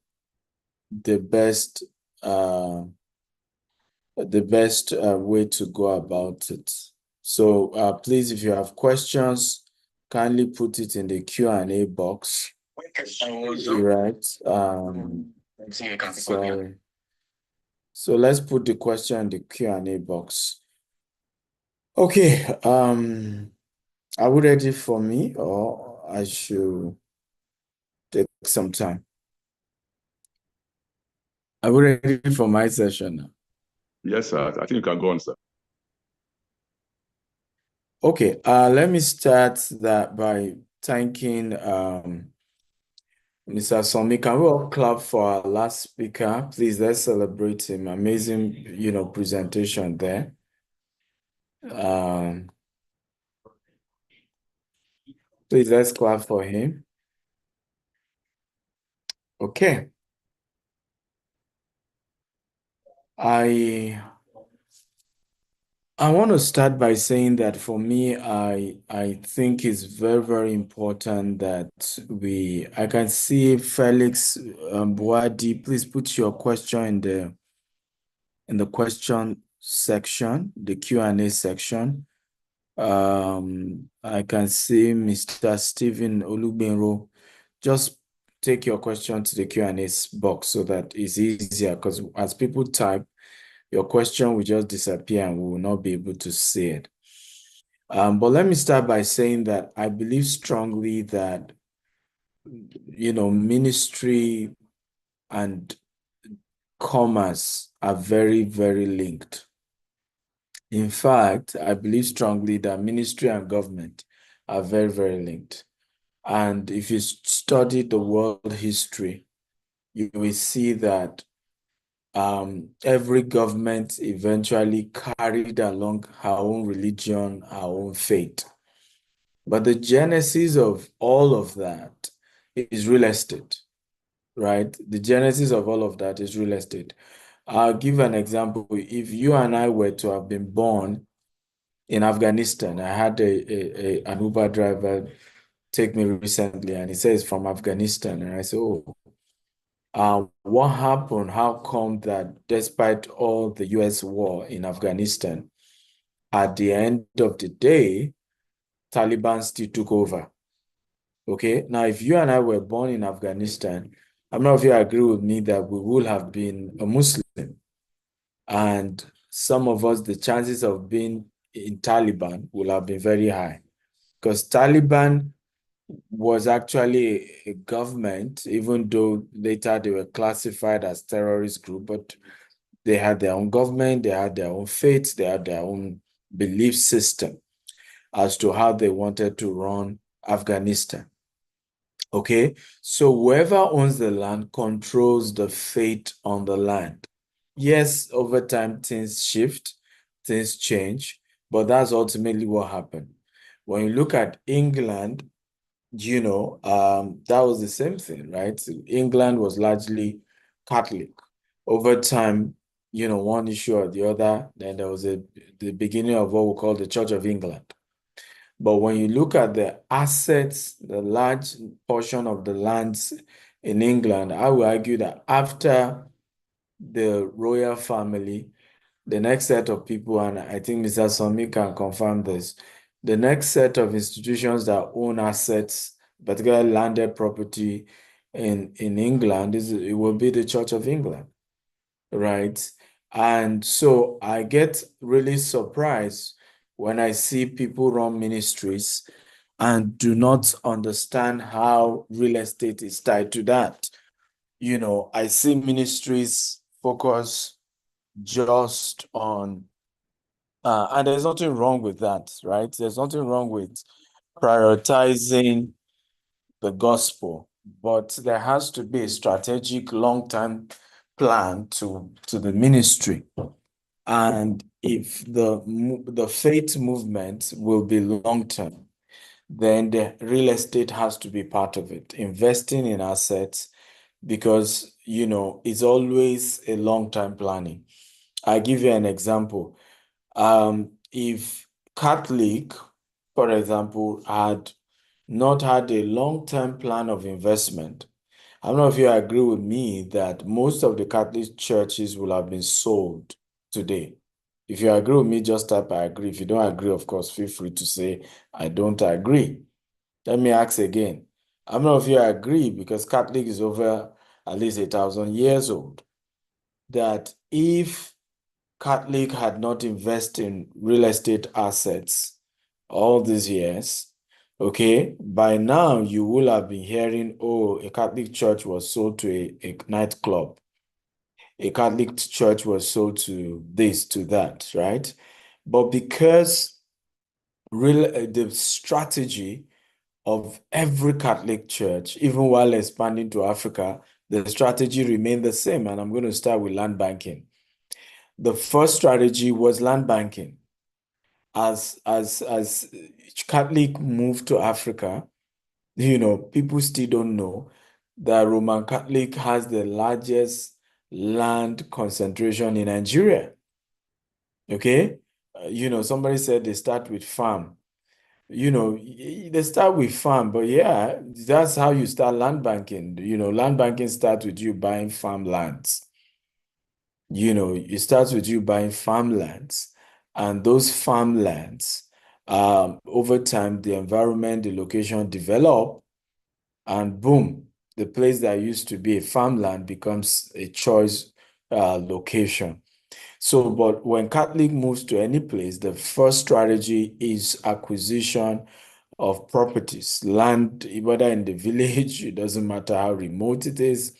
best way to go about it. So please, if you have questions, kindly put it in the Q&A box. Right. Sorry. So let's put the question in the Q&A box. Okay. Are we ready for me, or I should take some time? Are we ready for my session now?
Yes, sir. I think you can go on, sir.
Okay, let me start that by thanking Mr. Somi. Can we all clap for our last speaker? Please, let's celebrate him. Amazing, presentation there. Please, let's clap for him. Okay. I want to start by saying that for me, I think it's very, very important that I can see Felix Boadi. Please put your question in the question section, the Q&A section. I can see Mr. Stephen Olugbenro. Just take your question to the Q&A box so that it's easier, because as people type, your question will just disappear and we will not be able to see it. But let me start by saying that I believe strongly that, ministry and commerce are very, very linked. In fact, I believe strongly that ministry and government are very, very linked. And if you study the world history, you will see that every government eventually carried along her own religion, her own faith. But the genesis of all of that is real estate, right? The genesis of all of that is real estate. I'll give an example. If you and I were to have been born in Afghanistan, I had an Uber driver take me recently, and he says from Afghanistan, and I said, oh, what happened? How come that despite all the US war in Afghanistan, at the end of the day, Taliban still took over? Okay, now if you and I were born in Afghanistan, I'm not sure if you agree with me that we would have been a Muslim. And some of us, the chances of being in Taliban will have been very high, because Taliban was actually a government, even though later they were classified as terrorist group, but they had their own government, they had their own faith, they had their own belief system as to how they wanted to run Afghanistan. Okay, so whoever owns the land controls the fate on the land. Yes, over time things shift, things change, but that's ultimately what happened. When you look at England, that was the same thing, right? England was largely Catholic. Over time, one issue or the other, then there was the beginning of what we call the Church of England. But when you look at the assets, the large portion of the lands in England, I would argue that after the royal family, the next set of people, and I think Mr. Somi can confirm this, the next set of institutions that own assets, particularly landed property in England, it will be the Church of England, right? And so I get really surprised when I see people run ministries and do not understand how real estate is tied to that. You know, I see ministries focus just on, and there's nothing wrong with that, right? There's nothing wrong with prioritizing the gospel, but there has to be a strategic long-term plan to the ministry. And if the faith movement will be long-term, then the real estate has to be part of it, investing in assets, because, you know, it's always a long-term planning. I give you an example. If Catholic, for example, had not had a long-term plan of investment, I don't know if you agree with me that most of the Catholic churches will have been sold today. If you agree with me, just type I agree. If you don't agree, of course, feel free to say I don't agree. Let me ask again. I don't know if you agree, because Catholic is over at least 1,000 years old, that if Catholic had not invested in real estate assets all these years, okay, by now you will have been hearing, oh, a Catholic church was sold to a nightclub. A Catholic church was sold to this, to that, right? But because the strategy of every Catholic church, even while expanding to Africa, the strategy remained the same. And I'm going to start with land banking. The first strategy was land banking. As Catholic moved to Africa, you know, people still don't know that Roman Catholic has the largest land concentration in Nigeria. Okay? You know, somebody said they start with farm. You know, they start with farm, but yeah, that's how you start land banking. You know, land banking starts with you buying farmlands. You know, it starts with you buying farmlands, and those farmlands, over time, the environment, the location develop, and boom, the place that used to be a farmland becomes a choice location. So, but when Catholic moves to any place, the first strategy is acquisition of properties, land, whether in the village, it doesn't matter how remote it is,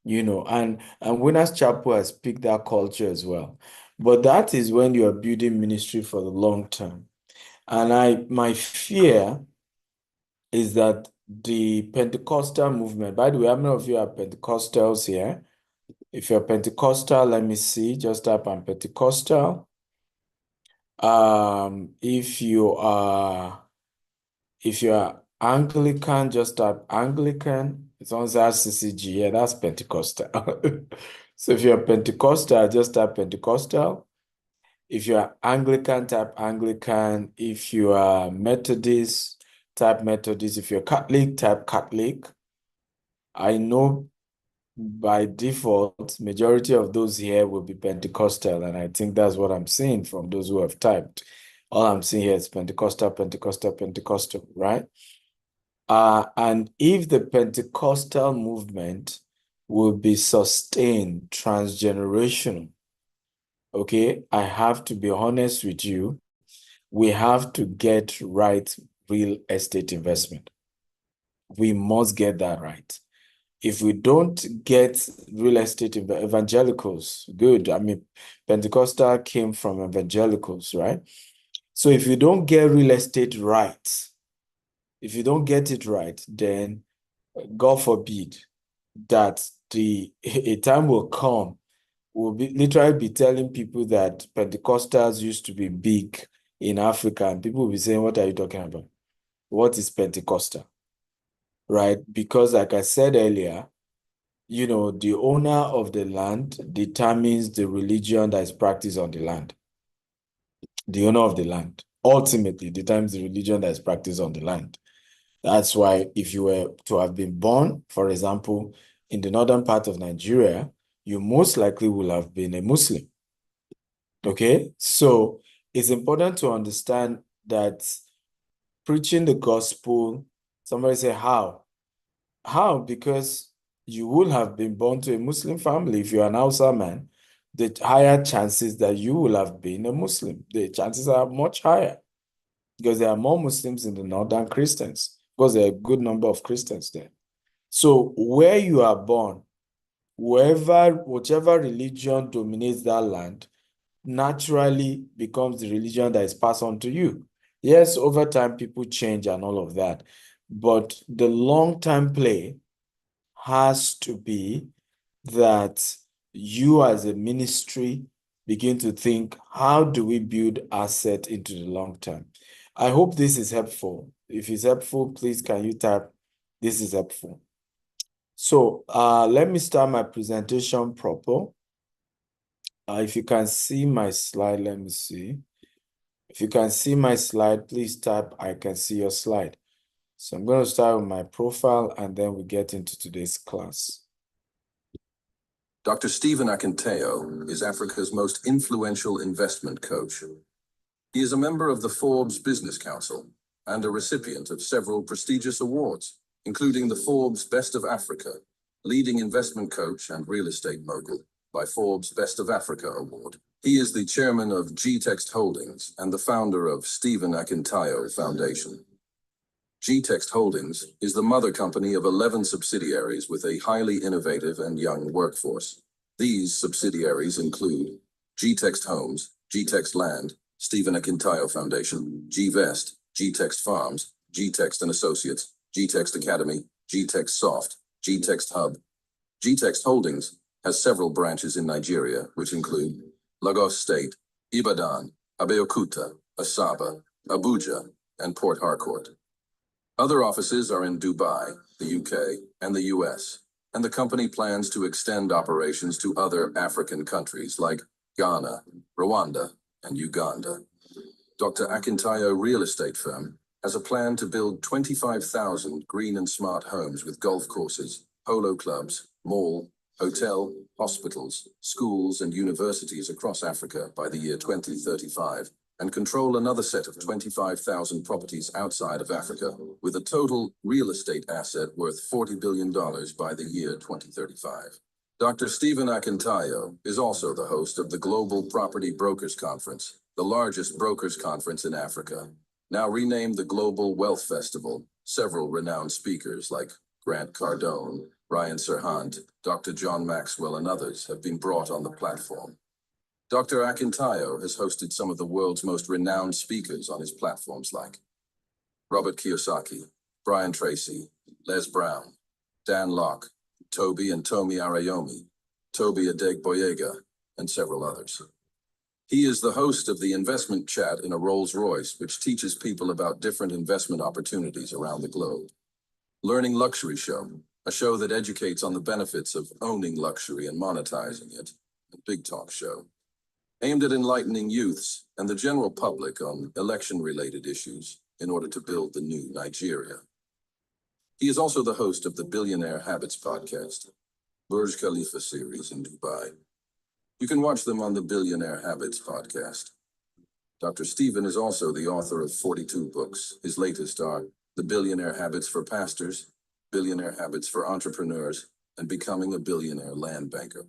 you know, and Winners Chapel has picked that culture as well. But that is when you are building ministry for the long term. And my fear is that the Pentecostal movement, by the way, how many of you are Pentecostals here? If you're Pentecostal, let me see, just type I'm Pentecostal. If you are Anglican, just type Anglican. It's on CCG, yeah, that's Pentecostal. So if you're Pentecostal, just type Pentecostal. If you're Anglican, type Anglican. If you are Methodist, type Methodist. If you're Catholic, type Catholic. I know by default, majority of those here will be Pentecostal, and I think that's what I'm seeing from those who have typed. All I'm seeing here is Pentecostal, Pentecostal, Pentecostal, right? And if the Pentecostal movement will be sustained transgenerational, okay, I have to be honest with you, we have to get right real estate investment. We must get that right. If we don't get real estate evangelicals, good. I mean, Pentecostal came from evangelicals, right? So if you don't get real estate right, if you don't get it right, then God forbid that a time will come, we'll literally be telling people that Pentecostals used to be big in Africa, and people will be saying, what are you talking about? What is Pentecostal? Right? Because like I said earlier, you know, the owner of the land determines the religion that is practiced on the land. The owner of the land ultimately determines the religion that is practiced on the land. That's why if you were to have been born, for example, in the northern part of Nigeria, you most likely will have been a Muslim. Okay? So it's important to understand that preaching the gospel, somebody say, how? How? Because you will have been born to a Muslim family. If you're an Hausa man, the higher chances that you will have been a Muslim. The chances are much higher because there are more Muslims in the north than Christians, because there are a good number of Christians there. So where you are born, whichever religion dominates that land, naturally becomes the religion that is passed on to you. Yes, over time, people change and all of that, but the long-term play has to be that you as a ministry begin to think, how do we build asset into the long term? I hope this is helpful. If it's helpful, please can you type, this is helpful. So let me start my presentation proper. If you can see my slide, let me see. If you can see my slide, please type, I can see your slide. So I'm going to start with my profile and then we get into today's class.
Dr. Stephen Akintayo is Africa's most influential investment coach. He is a member of the Forbes Business Council and a recipient of several prestigious awards, including the Forbes Best of Africa, Leading Investment Coach and Real Estate Mogul by Forbes Best of Africa Award. He is the chairman of GText Holdings and the founder of Stephen Akintayo Foundation. GText Holdings is the mother company of 11 subsidiaries with a highly innovative and young workforce. These subsidiaries include GText Homes, GText Land, Stephen Akintayo Foundation, GVest, GText Farms, GText and Associates, GText Academy, GText Soft, GText Hub. GText Holdings has several branches in Nigeria, which include Lagos State, Ibadan, Abeokuta, Asaba, Abuja, and Port Harcourt. Other offices are in Dubai, the UK, and the US, and the company plans to extend operations to other African countries like Ghana, Rwanda, and Uganda. Dr. Akintayo Real Estate Firm has a plan to build 25,000 green and smart homes with golf courses, polo clubs, mall, hotel, hospitals, schools, and universities across Africa by the year 2035, and control another set of 25,000 properties outside of Africa, with a total real estate asset worth $40 billion by the year 2035. Dr. Stephen Akintayo is also the host of the Global Property Brokers Conference, the largest brokers conference in Africa. Now renamed the Global Wealth Festival, several renowned speakers like Grant Cardone, Ryan Serhant, Dr. John Maxwell, and others have been brought on the platform. Dr. Akintayo has hosted some of the world's most renowned speakers on his platforms like Robert Kiyosaki, Brian Tracy, Les Brown, Dan Locke, Toby and Tomi Arayomi, Toby Adegboyega, and several others. He is the host of the Investment Chat in a Rolls-Royce, which teaches people about different investment opportunities around the globe. Learning Luxury Show, a show that educates on the benefits of owning luxury and monetizing it, and Big Talk Show, aimed at enlightening youths and the general public on election-related issues in order to build the new Nigeria. He is also the host of the Billionaire Habits podcast, Burj Khalifa series in Dubai. You can watch them on the Billionaire Habits podcast. Dr. Stephen is also the author of 42 books. His latest are The Billionaire Habits for Pastors, Billionaire Habits for Entrepreneurs, and Becoming a Billionaire Land Banker.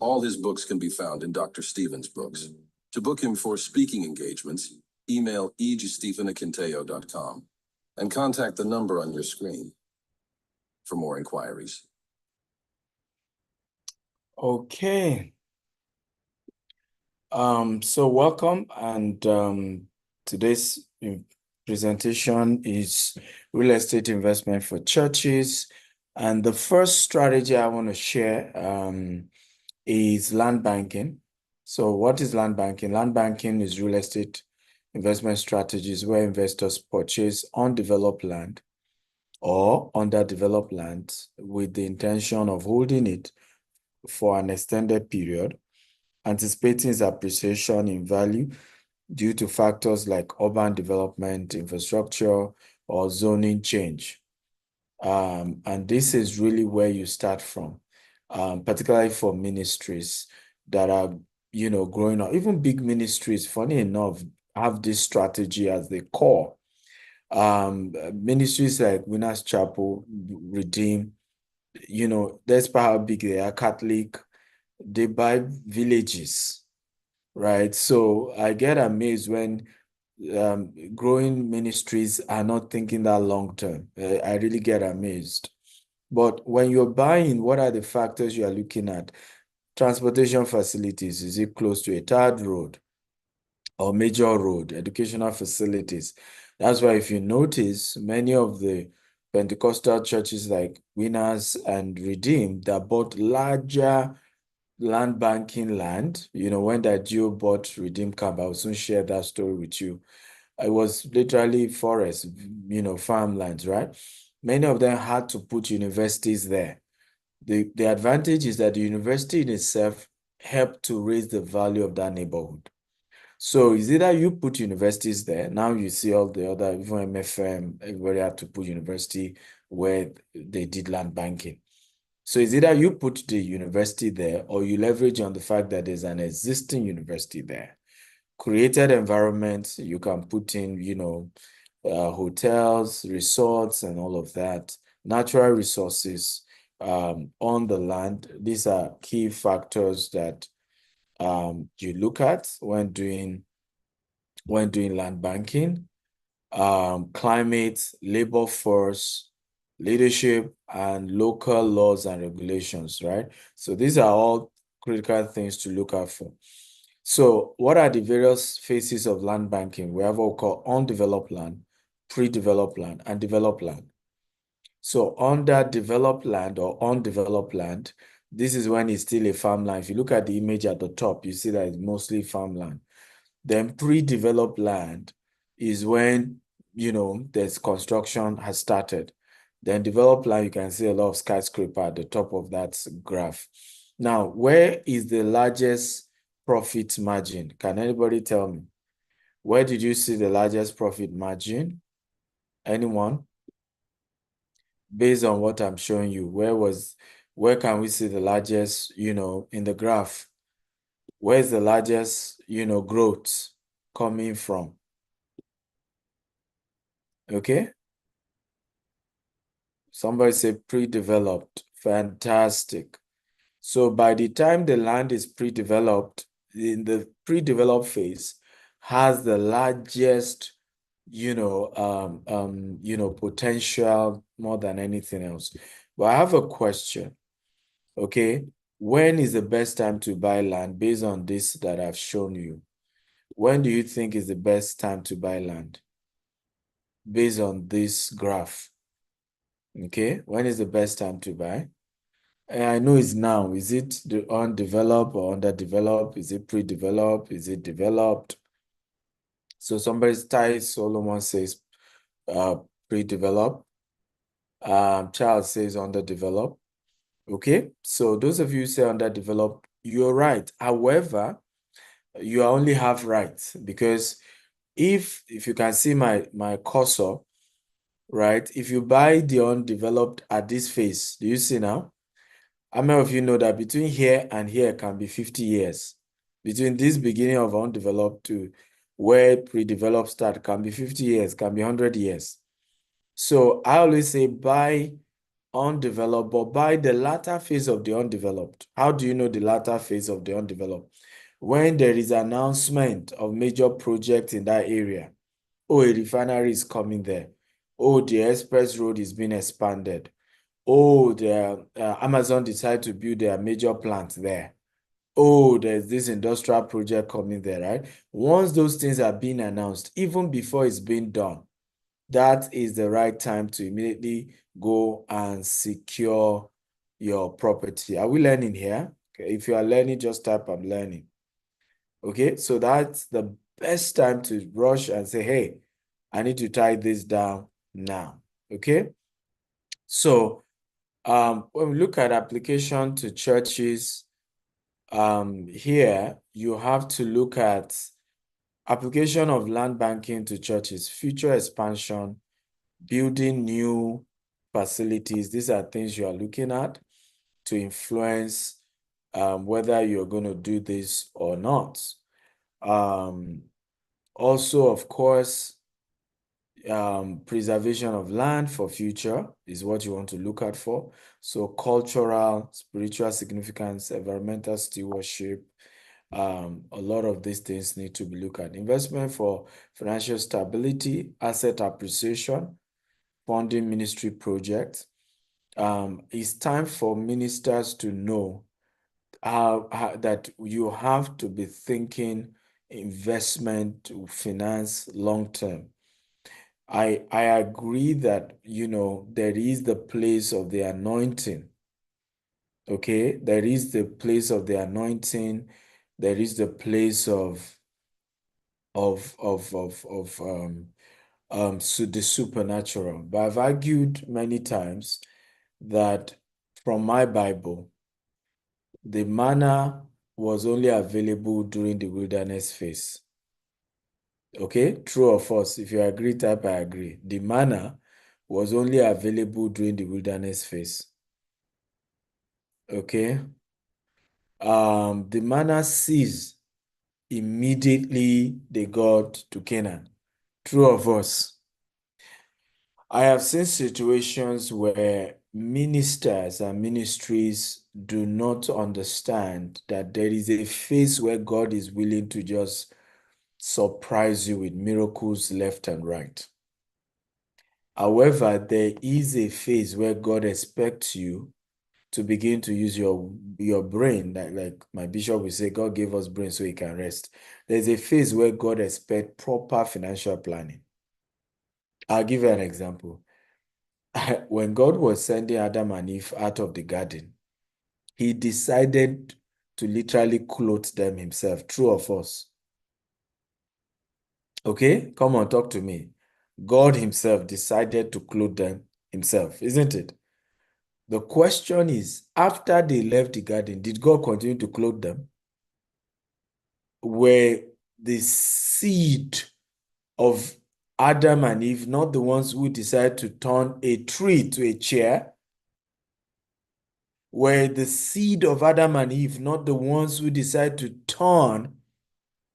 All his books can be found in Dr. Stephen's books. To book him for speaking engagements, email ej@stephenakintayo.com and contact the number on your screen for more inquiries.
Okay. So welcome, and today's presentation is real estate investment for churches. And the first strategy I want to share is land banking. So what is land banking? Land banking is real estate investment strategies where investors purchase undeveloped land or underdeveloped land with the intention of holding it for an extended period, anticipating its appreciation in value due to factors like urban development, infrastructure, or zoning change. And this is really where you start from, particularly for ministries that are, growing up. Even big ministries, funny enough, have this strategy as the core. Ministries like Winners Chapel, Redeem, despite how big they are, Catholic, they buy villages, right? So I get amazed when growing ministries are not thinking that long term. I really get amazed. But when you're buying, what are the factors you are looking at? Transportation facilities, is it close to a third road or major road? Educational facilities. That's why if you notice, many of the Pentecostal churches like Winners and Redeem that bought larger land banking land, when that Geo bought Redeem Camp, I will soon share that story with you. It was literally forest, farmlands, right? Many of them had to put universities there. The advantage is that the university in itself helped to raise the value of that neighborhood. So it's either you put universities there, now you see all the other, even MFM, everybody had to put university where they did land banking. So it's either you put the university there or you leverage on the fact that there's an existing university there. Created environment, you can put in, hotels, resorts, and all of that. Natural resources on the land. These are key factors that you look at when doing land banking. Climate, labor force, leadership, and local laws and regulations, right? So these are all critical things to look out for. So what are the various phases of land banking? We have what we call undeveloped land, pre-developed land, and developed land. So underdeveloped land or undeveloped land, this is when it's still a farmland. If you look at the image at the top, you see that it's mostly farmland. Then pre-developed land is when, there's construction has started. Then developed land, you can see a lot of skyscraper at the top of that graph. Now, where is the largest profit margin? Can anybody tell me? Where did you see the largest profit margin? Anyone? Based on what I'm showing you, where can we see the largest, in the graph? Where's the largest, growth coming from? Okay. Somebody say pre-developed. Fantastic. So by the time the land is pre-developed, in the pre-developed phase, has the largest, potential more than anything else. But I have a question. Okay. When is the best time to buy land based on this that I've shown you? When do you think is the best time to buy land based on this graph? Okay, when is the best time to buy? And I know it's now. Is it the undeveloped or underdeveloped? Is it pre-developed? Is it developed? So Ty Solomon says pre-developed. Charles says underdeveloped. Okay, so those of you who say underdeveloped, you're right. However, you are only half right, because if you can see my cursor, right? If you buy the undeveloped at this phase, do you see now? How many of you know that between here and here can be 50 years? Between this beginning of undeveloped to where pre-developed start can be 50 years, can be 100 years. So I always say buy undeveloped, but buy the latter phase of the undeveloped. How do you know the latter phase of the undeveloped? When there is an announcement of major projects in that area. Oh, a refinery is coming there. Oh, the express road is being expanded. Oh, Amazon decided to build their major plant there. Oh, there's this industrial project coming there, right? Once those things are being announced, even before it's being done, that is the right time to immediately go and secure your property. Are we learning here? Okay, if you are learning, just type I'm learning. Okay, so that's the best time to rush and say, hey, I need to tie this down now. Okay, so when we look at application to churches, here you have to look at application of land banking to churches, future expansion, building new facilities. These are things you are looking at to influence whether you're going to do this or not. Also, of course, Preservation of land for future is what you want to look at for. So cultural, spiritual significance, environmental stewardship, a lot of these things need to be looked at. Investment for financial stability, asset appreciation, funding ministry projects. It's time for ministers to know that you have to be thinking investment to finance long term. I agree that, there is the place of the anointing. Okay, there is the place of the anointing. There is the place of the supernatural. But I've argued many times that from my Bible, the manna was only available during the wilderness phase. Okay, true or false? If you agree, type I agree. The manna was only available during the wilderness phase. Okay. The manna ceased immediately they got to Canaan. True or false? I have seen situations where ministers and ministries do not understand that there is a phase where God is willing to just surprise you with miracles left and right. However, there is a phase where God expects you to begin to use your brain. Like my bishop will say, God gave us brain so he can rest. There's a phase where God expects proper financial planning. I'll give you an example. When God was sending Adam and Eve out of the garden, he decided to literally clothe them himself. True or false? Okay, come on, talk to me. God himself decided to clothe them himself, isn't it? The question is, after they left the garden, did God continue to clothe them? Were the seed of Adam and Eve not the ones who decided to turn a tree to a chair? Were the seed of Adam and Eve not the ones who decided to turn,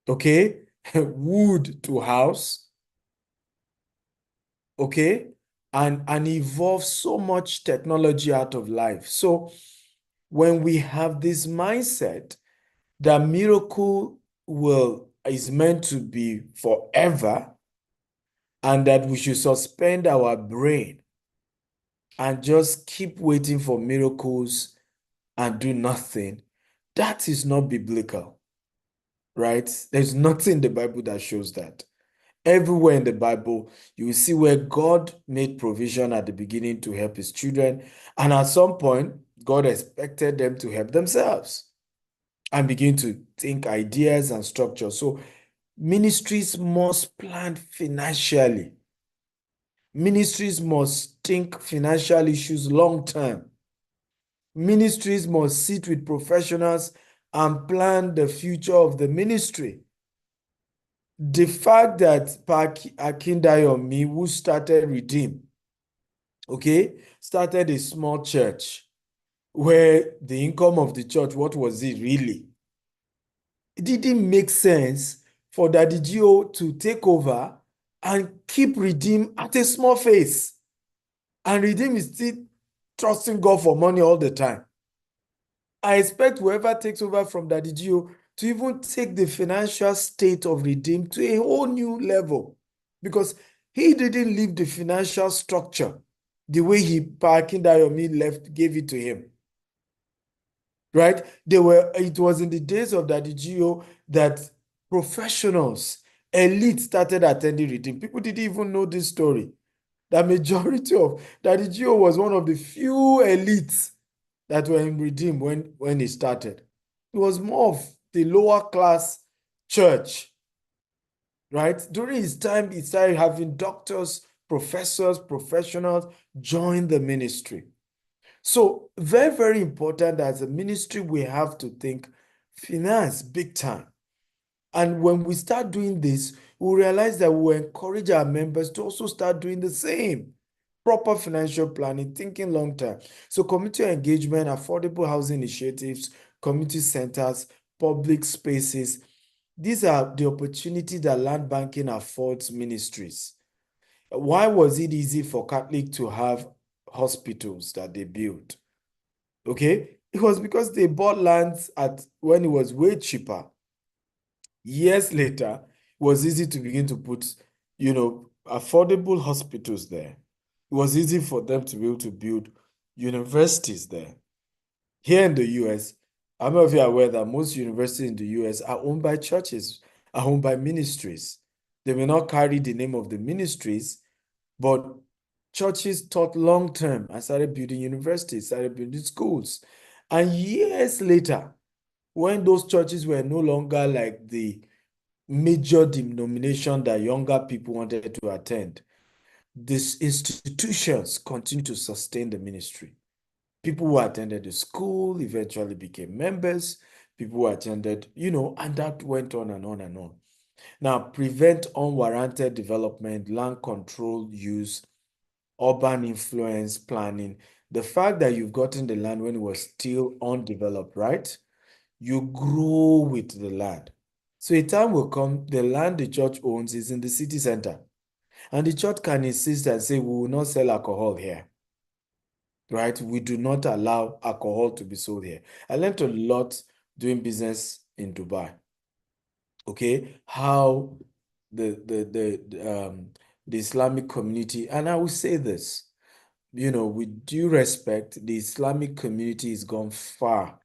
okay, wood to house? Okay, and evolve so much technology out of life. So when we have this mindset that miracle is meant to be forever, and that we should suspend our brain and just keep waiting for miracles and do nothing, that is not biblical, right? There's nothing in the Bible that shows that. Everywhere in the Bible, you will see where God made provision at the beginning to help his children. And at some point, God expected them to help themselves and begin to think ideas and structure. So ministries must plan financially. Ministries must think financial issues long term. Ministries must sit with professionals and plan the future of the ministry. The fact that Pa Akindayomi, who started Redeem, okay, started a small church where the income of the church, what was it really? It didn't make sense for Daddy Gio to take over and keep Redeem at a small face. And Redeem is still trusting God for money all the time. I expect whoever takes over from Daddy Gio to even take the financial state of Redeem to a whole new level, because he didn't leave the financial structure the way Pa Akindayomi gave it to him. Right? It was in the days of Daddy Gio that professionals, elite started attending Redeem. People didn't even know this story. The majority of Daddy Gio was one of the few elites that were in Redeem when he started. It was more of the lower class church, right? During his time, he started having doctors, professors, professionals join the ministry. So very, very important as a ministry, we have to think finance big time. And when we start doing this, we realize that we encourage our members to also start doing the same. Proper financial planning, thinking long term. So community engagement, affordable housing initiatives, community centers, public spaces. These are the opportunities that land banking affords ministries. Why was it easy for Catholic to have hospitals that they built? Okay, it was because they bought lands at when it was way cheaper. Years later, it was easy to begin to put, affordable hospitals there. It was easy for them to be able to build universities there. Here in the US, how many of you are aware that most universities in the US are owned by churches, are owned by ministries? They may not carry the name of the ministries, but churches taught long term and started building universities, started building schools. And years later, when those churches were no longer like the major denomination that younger people wanted to attend, these institutions continue to sustain the ministry. People who attended the school eventually became members. People who attended, and that went on and on and on. Now, prevent unwarranted development, land control use, urban influence planning. The fact that you've gotten the land when it was still undeveloped, right? You grow with the land. So a time will come, the land the church owns is in the city center. And the church can insist and say, we will not sell alcohol here. Right? We do not allow alcohol to be sold here. I learned a lot doing business in Dubai. Okay, how the Islamic community, and I will say this, with due respect, the Islamic community has gone far,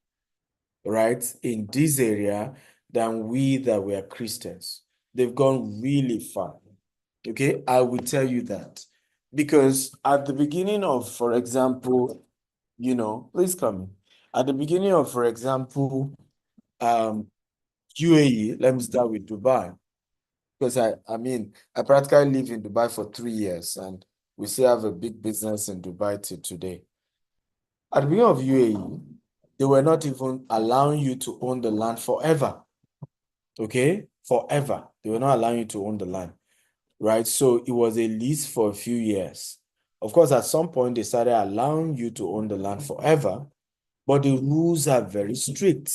right, in this area than we that were Christians. They've gone really far. Okay, I will tell you that. Because at the beginning of, for example, please come in. At the beginning of, for example, UAE, let me start with Dubai. Because I practically live in Dubai for 3 years and we still have a big business in Dubai till today. At the beginning of UAE, they were not even allowing you to own the land forever. Okay? Forever. They were not allowing you to own the land. Right? So it was a lease for a few years. Of course, at some point, they started allowing you to own the land forever, but the rules are very strict.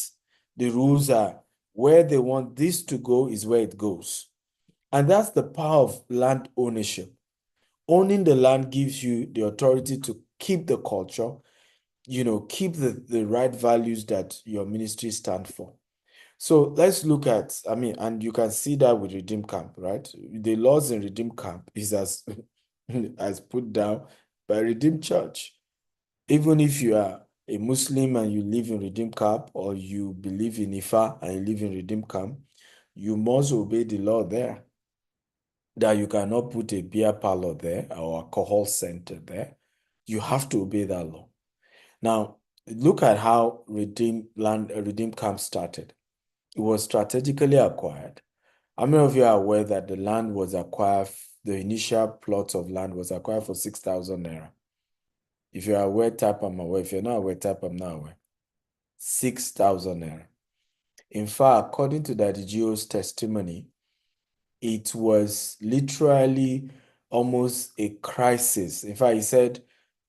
The rules are where they want this to go is where it goes. And that's the power of land ownership. Owning the land gives you the authority to keep the culture, keep the right values that your ministry stand for. So let's look at, and you can see that with Redeem Camp, right? The laws in Redeem Camp is as put down by Redeem Church. Even if you are a Muslim and you live in Redeem Camp, or you believe in Ifa and you live in Redeem Camp, you must obey the law there. That you cannot put a beer parlor there or alcohol center there. You have to obey that law. Now, look at how Redeem Camp started. It was strategically acquired. How many of you are aware that the land was acquired, the initial plot of land was acquired for 6,000 naira? If you are aware, type I'm aware. If you're not aware, type I'm not aware. 6,000 naira. In fact, according to Daddy Gio's testimony, it was literally almost a crisis. In fact, he said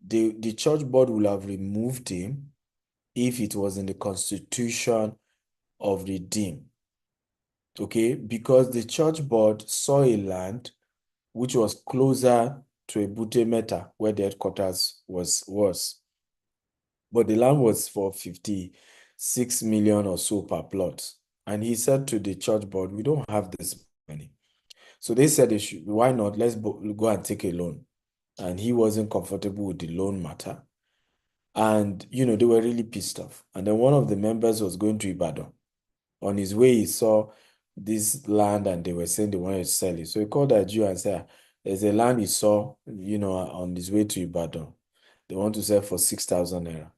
the church board would have removed him if it was in the constitution of Redeem. Okay, because the church board saw a land which was closer to Ebute Metta, where the headquarters was. But the land was for 56 million or so per plot. And he said to the church board, we don't have this money. So they said, why not? Let's go and take a loan. And he wasn't comfortable with the loan matter. And, they were really pissed off. And then one of the members was going to Ibadan. On his way, he saw this land and they were saying they wanted to sell it. So he called a Jew and said, there's a land he saw, on his way to Ibadan. They want to sell for 6,000 naira.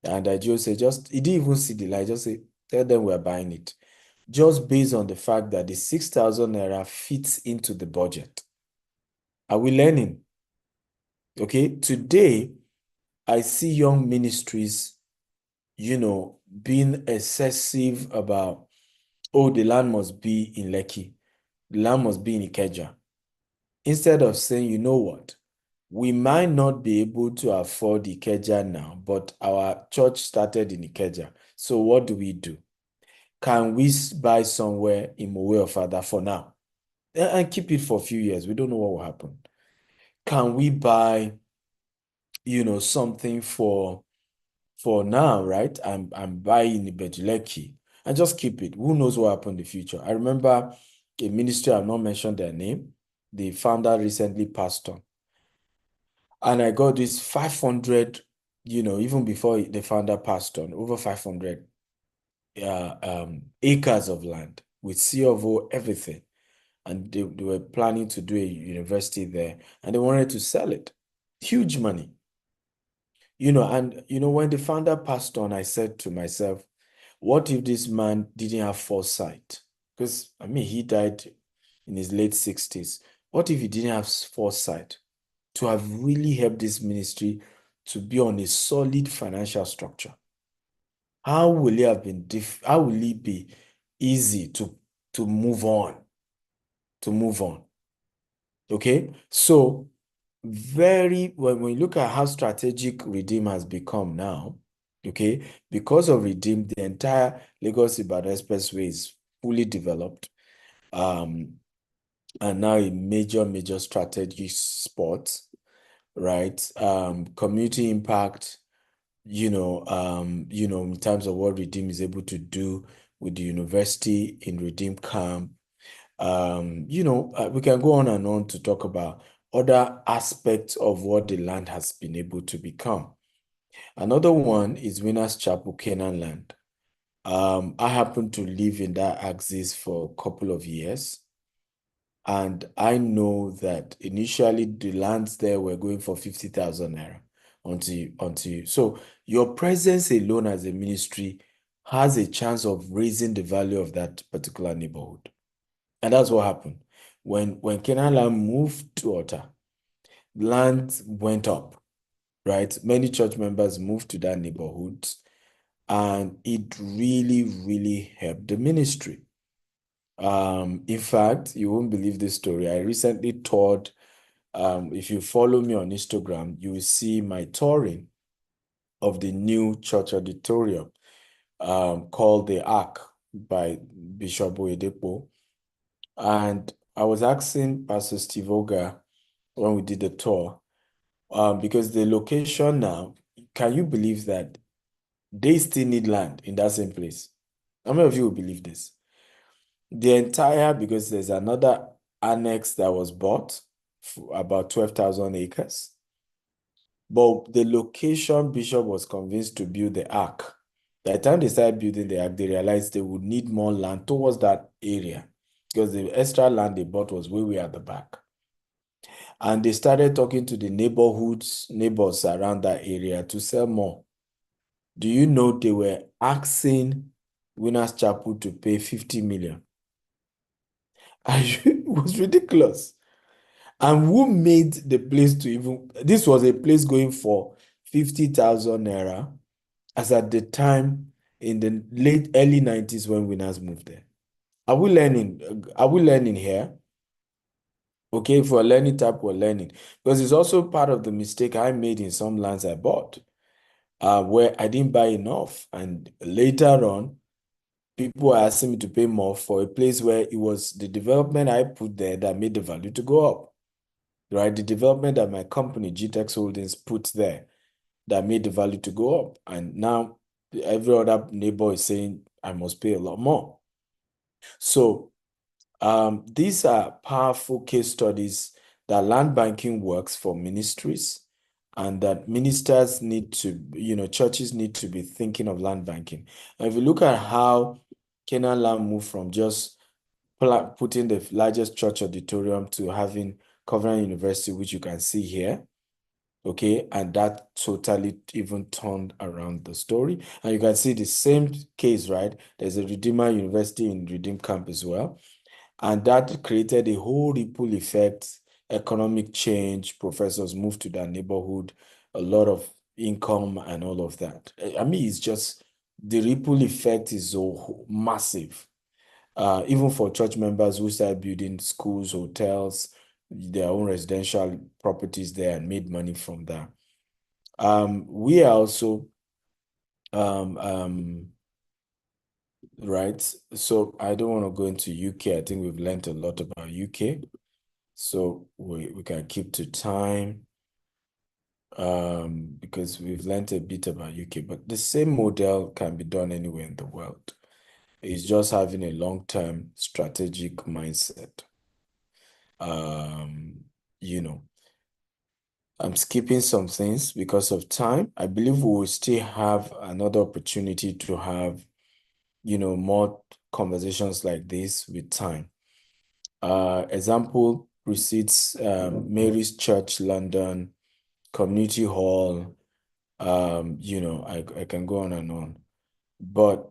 And the Jew said, he didn't even see the land, just say, tell them we're buying it. Just based on the fact that the 6,000 naira fits into the budget. Are we learning? Okay, today, I see young ministries, being excessive about, the land must be in Lekki, the land must be in Ikeja. Instead of saying, you know what, we might not be able to afford Ikeja now, but our church started in Ikeja. So what do? Can we buy somewhere in Mowe or Fada for now? And keep it for a few years. We don't know what will happen. can we buy, something for now, right? I'm buying Ibejuleki and just keep it. Who knows what happened in the future? I remember a ministry, I've not mentioned their name, the founder recently passed on. And I got this 500, even before the founder passed on, over 500 acres of land with C of O, everything. And they were planning to do a university there, and they wanted to sell it. Huge money. And when the founder passed on, I said to myself, what if this man didn't have foresight? Because, he died in his late 60s. What if he didn't have foresight to have really helped this ministry to be on a solid financial structure? How will it have been how will it be easy to move on? Okay? So when we look at how strategic Redeem has become now, okay, because of Redeem, the entire Lagos-Ibadan Expressway is fully developed, and now a major strategic spot, right? Community impact, in terms of what Redeem is able to do with the university in Redeem Camp. We can go on and on to talk about other aspects of what the land has been able to become. Another one is Winners Chapel, Canaan land. I happened to live in that axis for a couple of years. And I know that initially the lands there were going for 50,000 naira until so your presence alone as a ministry has a chance of raising the value of that particular neighborhood. And that's what happened. When Canaan land moved to Ota, land went up, right? Many church members moved to that neighborhood, and it really helped the ministry. In fact, you won't believe this story. I recently toured, if you follow me on Instagram, you will see my touring of the new church auditorium called the Ark by Bishop Oyedepo. And I was asking Pastor Steve Oga when we did the tour, because the location now, can you believe that they still need land in that same place? How many of you will believe this? Because there's another annex that was bought for about 12,000 acres. But the location Bishop was convinced to build the Ark. By the time they started building the Ark, they realized they would need more land towards that area because the extra land they bought was way at the back. And they started talking to the neighbors around that area to sell more. Do you know they were asking Winners Chapel to pay 50 million? It was ridiculous. And who made the place this was a place going for 50,000 naira as at the time in the early 90s when Winners moved there. Are we learning here? Okay, if we're learning type, we're learning. Because it's also part of the mistake I made in some lands I bought, where I didn't buy enough. And later on, people were asking me to pay more for a place where it was the development I put there that made the value to go up. Right? The development that my company, GTEX Holdings, put there that made the value to go up. And now every other neighbor is saying, I must pay a lot more. So these are powerful case studies that land banking works for ministries, and that ministers need to, churches need to be thinking of land banking. And if you look at how Canaan land moved from just putting the largest church auditorium to having Covenant University, which you can see here, okay, and that totally even turned around the story. And you can see the same case, right? There's a Redeemer University in Redeem Camp as well. And that created a whole ripple effect, economic change, professors moved to that neighborhood, a lot of income and all of that. It's just, the ripple effect is so massive. Even for church members who started building schools, hotels, their own residential properties there and made money from that. We are also, right? So I don't want to go into UK. I think we've learned a lot about UK. So we can keep to time because we've learned a bit about UK, but the same model can be done anywhere in the world. It's just having a long-term strategic mindset. You know, I'm skipping some things because of time. I believe we will still have another opportunity to have, more conversations like this with time. Example receipts, Mary's Church, London, Community Hall, I can go on and on. But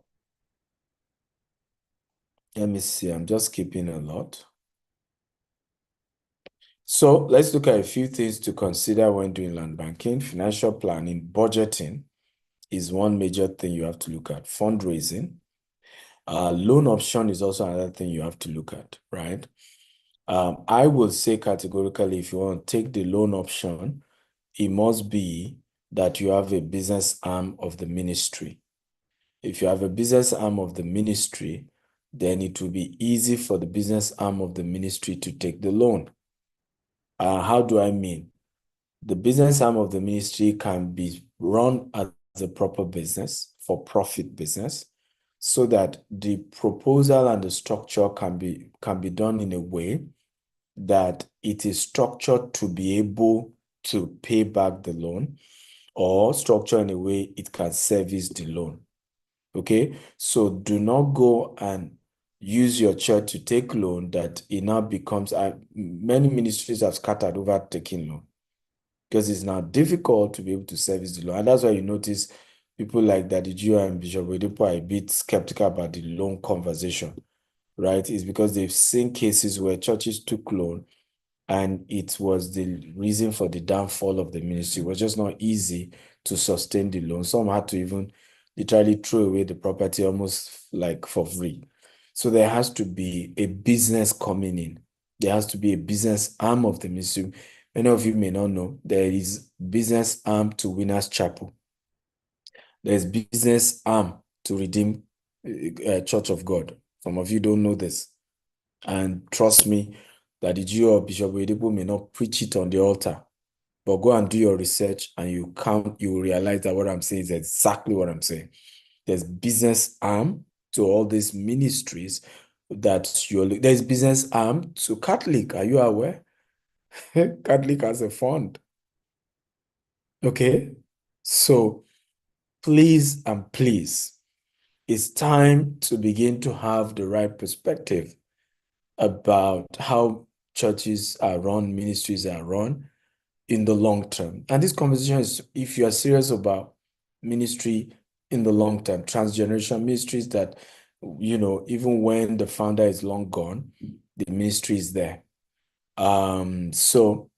let me see, I'm just skipping a lot. So let's look at a few things to consider when doing land banking. Financial planning, budgeting is one major thing you have to look at. Fundraising. Loan option is also another thing you have to look at, right? I will say categorically, if you want to take the loan option, it must be that you have a business arm of the ministry. If you have a business arm of the ministry, then it will be easy for the business arm of the ministry to take the loan. How do I mean? The business arm of the ministry can be run as a proper business, for profit business, so that the proposal and the structure can be done in a way that it is structured to be able to pay back the loan, or structure in a way it can service the loan. Okay, so do not go and use your church to take loan that it now becomes, many ministries have scattered over taking loan because it's now difficult to be able to service the loan. And that's why you notice people like Daddy Gio and Bishop Oyedepo are a bit skeptical about the loan conversation, right? It's because they've seen cases where churches took loan and it was the reason for the downfall of the ministry. It was just not easy to sustain the loan. Some had to even literally throw away the property almost like for free. So there has to be a business coming in. There has to be a business arm of the ministry. Many of you may not know, there is business arm to Winners Chapel. There's business arm to Redeemed Church of God. Some of you don't know this. And trust me, that the Jew or Bishop Oyedepo may not preach it on the altar, but go and do your research and you will realize that what I'm saying is exactly what I'm saying. There's business arm to all these ministries there's business arm to Catholic. Are you aware? Catholic has a fund. Okay, so please and please, it's time to begin to have the right perspective about how churches are run, ministries are run in the long term. And this conversation is if you are serious about ministry in the long term, transgenerational ministries that, even when the founder is long gone, the ministry is there. So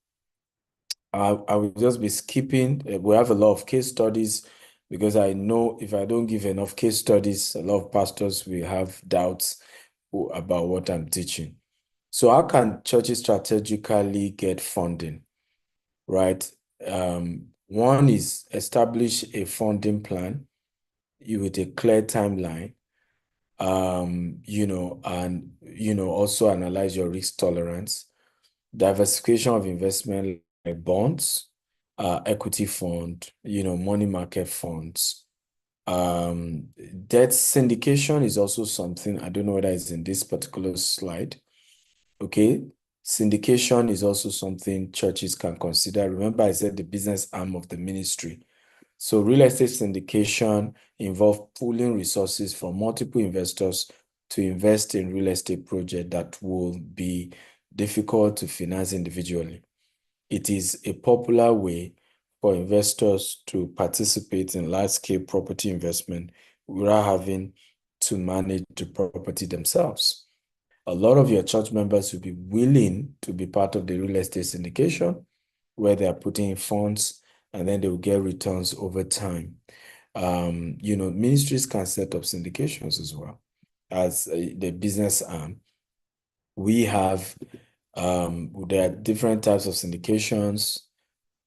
I will just be skipping. We have a lot of case studies because I know if I don't give enough case studies, a lot of pastors will have doubts about what I'm teaching. So how can churches strategically get funding, right? One is establish a funding plan with a clear timeline, and, also analyze your risk tolerance, diversification of investment like bonds, equity fund, money market funds. Debt syndication is also something, I don't know whether it's in this particular slide. Okay, syndication is also something churches can consider. Remember, I said the business arm of the ministry. So real estate syndication involves pooling resources from multiple investors to invest in real estate projects that will be difficult to finance individually. It is a popular way for investors to participate in large-scale property investment without having to manage the property themselves. A lot of your church members will be willing to be part of the real estate syndication where they are putting in funds and then they will get returns over time. Ministries can set up syndications as well as the business arm. We have, there are different types of syndications.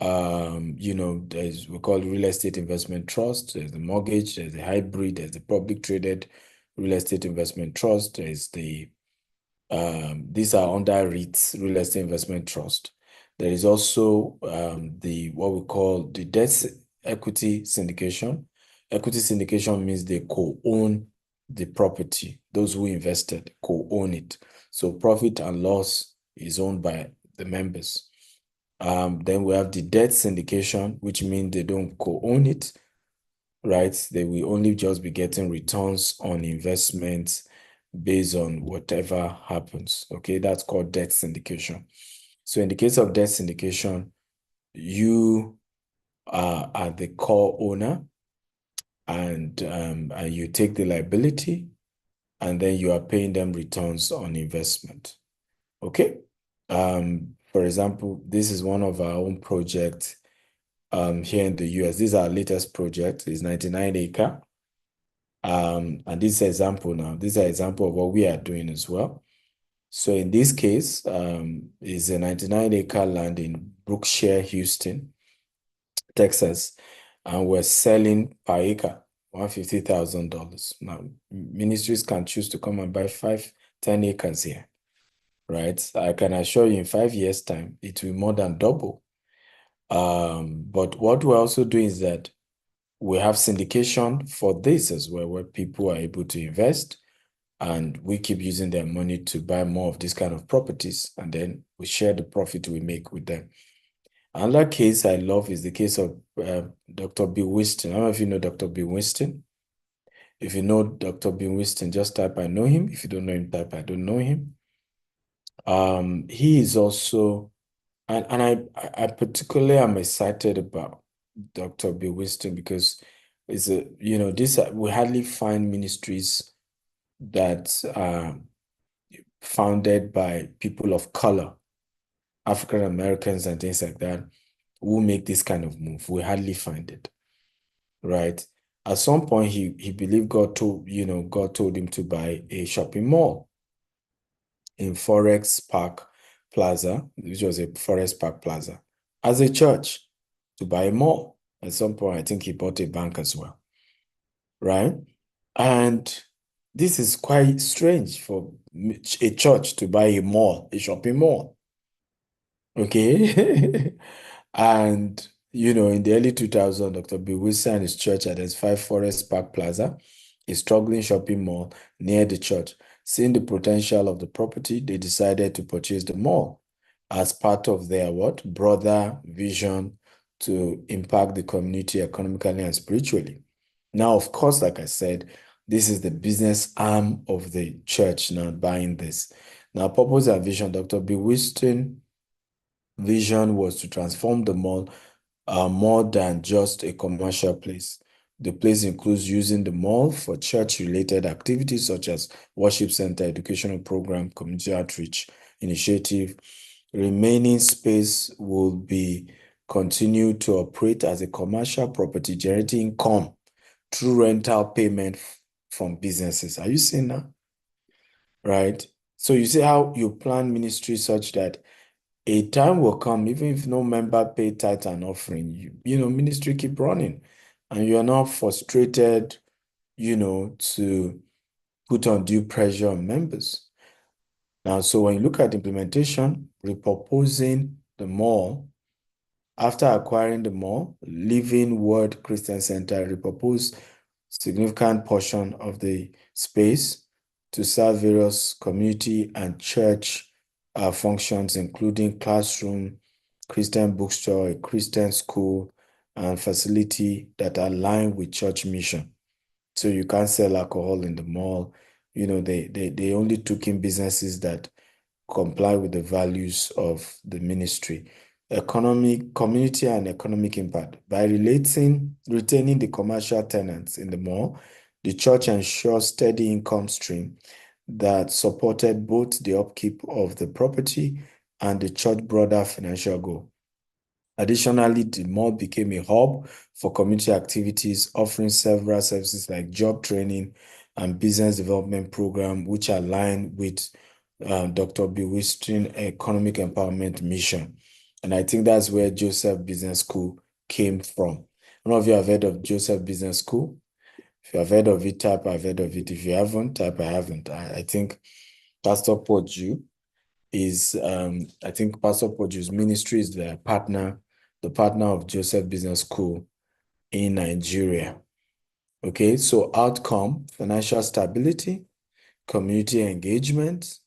We call it real estate investment trust. There's the mortgage, there's the hybrid, there's the public traded real estate investment trust, there's the These are under REITs, Real Estate Investment Trust. There is also what we call the debt equity syndication. Equity syndication means they co-own the property. Those who invested co-own it. So profit and loss is owned by the members. Then we have the debt syndication, which means they don't co-own it, right? They will only just be getting returns on investments based on whatever happens. Okay, that's called debt syndication. So in the case of debt syndication, you are the core owner, and you take the liability, and then you are paying them returns on investment. Okay. For example, this is one of our own projects here in the US. This is our latest project. It's 99 acre. And this is an example now. This is an example of what we are doing as well. So in this case, is a 99 acre land in Brookshire, Houston, Texas, and we're selling per acre $150,000. Now, ministries can choose to come and buy 5, 10 acres here, right? I can assure you in 5 years' time, it will more than double. But what we're also doing is that we have syndication for this as well, where people are able to invest, and we keep using their money to buy more of these kind of properties, and then we share the profit we make with them. Another case I love is the case of Dr. Bill Winston. I don't know if you know Dr. Bill Winston. If you know Dr. Bill Winston, just type I know him. If you don't know him, type I don't know him. He is also, and I particularly am excited about Dr. Bill Winston because it's a, we hardly find ministries that are founded by people of color, African Americans and things like that, who make this kind of move. We hardly find it, right? At some point, he believed God told him to buy a shopping mall in Forest Park Plaza, which was a Forest Park Plaza, as a church, to buy a mall. At some point, I think he bought a bank as well, right? And this is quite strange for a church to buy a mall, a shopping mall. Okay. And, in the early 2000s, Dr. Bill Winston and his church identified Forest Park Plaza, a struggling shopping mall near the church. Seeing the potential of the property, they decided to purchase the mall as part of their broader vision to impact the community economically and spiritually. Now, of course, like I said, this is the business arm of the church now buying this. Now, purpose and vision, Dr. Bill Winston vision was to transform the mall more than just a commercial place. The place includes using the mall for church-related activities such as worship center, educational program, community outreach initiative. Remaining space will be continued to operate as a commercial property, generating income through rental payment from businesses. Are you seeing that? Right? So you see how you plan ministry such that a time will come, even if no member pay tithe and offering, ministry keep running, and you are not frustrated, to put undue pressure on members. Now, so when you look at implementation, repurposing the mall, after acquiring the mall, Living Word Christian Center repurposed significant portion of the space to serve various community and church functions, including classroom, Christian bookstore, a Christian school, and facility that align with church mission. So you can't sell alcohol in the mall. They only took in businesses that comply with the values of the ministry. Economic, community, and economic impact. By retaining the commercial tenants in the mall, the church ensures steady income stream that supported both the upkeep of the property and the church broader financial goal. Additionally, the mall became a hub for community activities, offering several services like job training and business development program, which align with Dr. Bill Winston economic empowerment mission. And I think that's where Joseph Business School came from. I don't know if you have heard of Joseph Business School. If you have heard of it, type I've heard of it. If you haven't, type I haven't. I think Pastor Poju is, I think Pastor Poju's ministry is the partner of Joseph Business School in Nigeria. Okay, so outcome, financial stability, community engagement,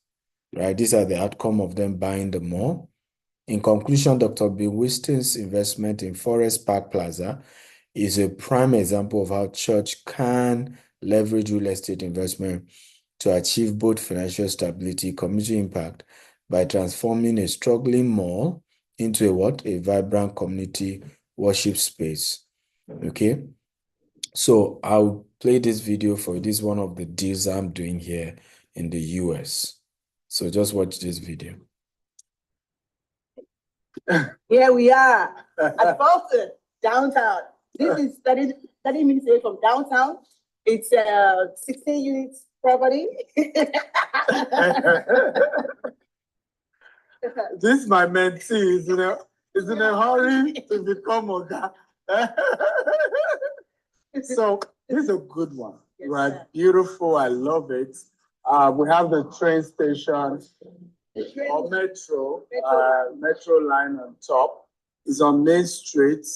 right? These are the outcome of them buying the mall. In conclusion, Dr. Bill Whiston's investment in Forest Park Plaza is a prime example of how church can leverage real estate investment to achieve both financial stability, community impact by transforming a struggling mall into a vibrant community worship space. Okay, so I'll play this video for you. This is one of the deals I'm doing here in the US. So just watch this video.
Here we are at Boston, downtown. This is 30 minutes away from downtown. It's 16 units property.
This is my mentee, is in a hurry to become a guy. So this is a good one,
Yes,
right?
sir.
Beautiful, I love it. We have the train station or metro line on top. It's on Main Street.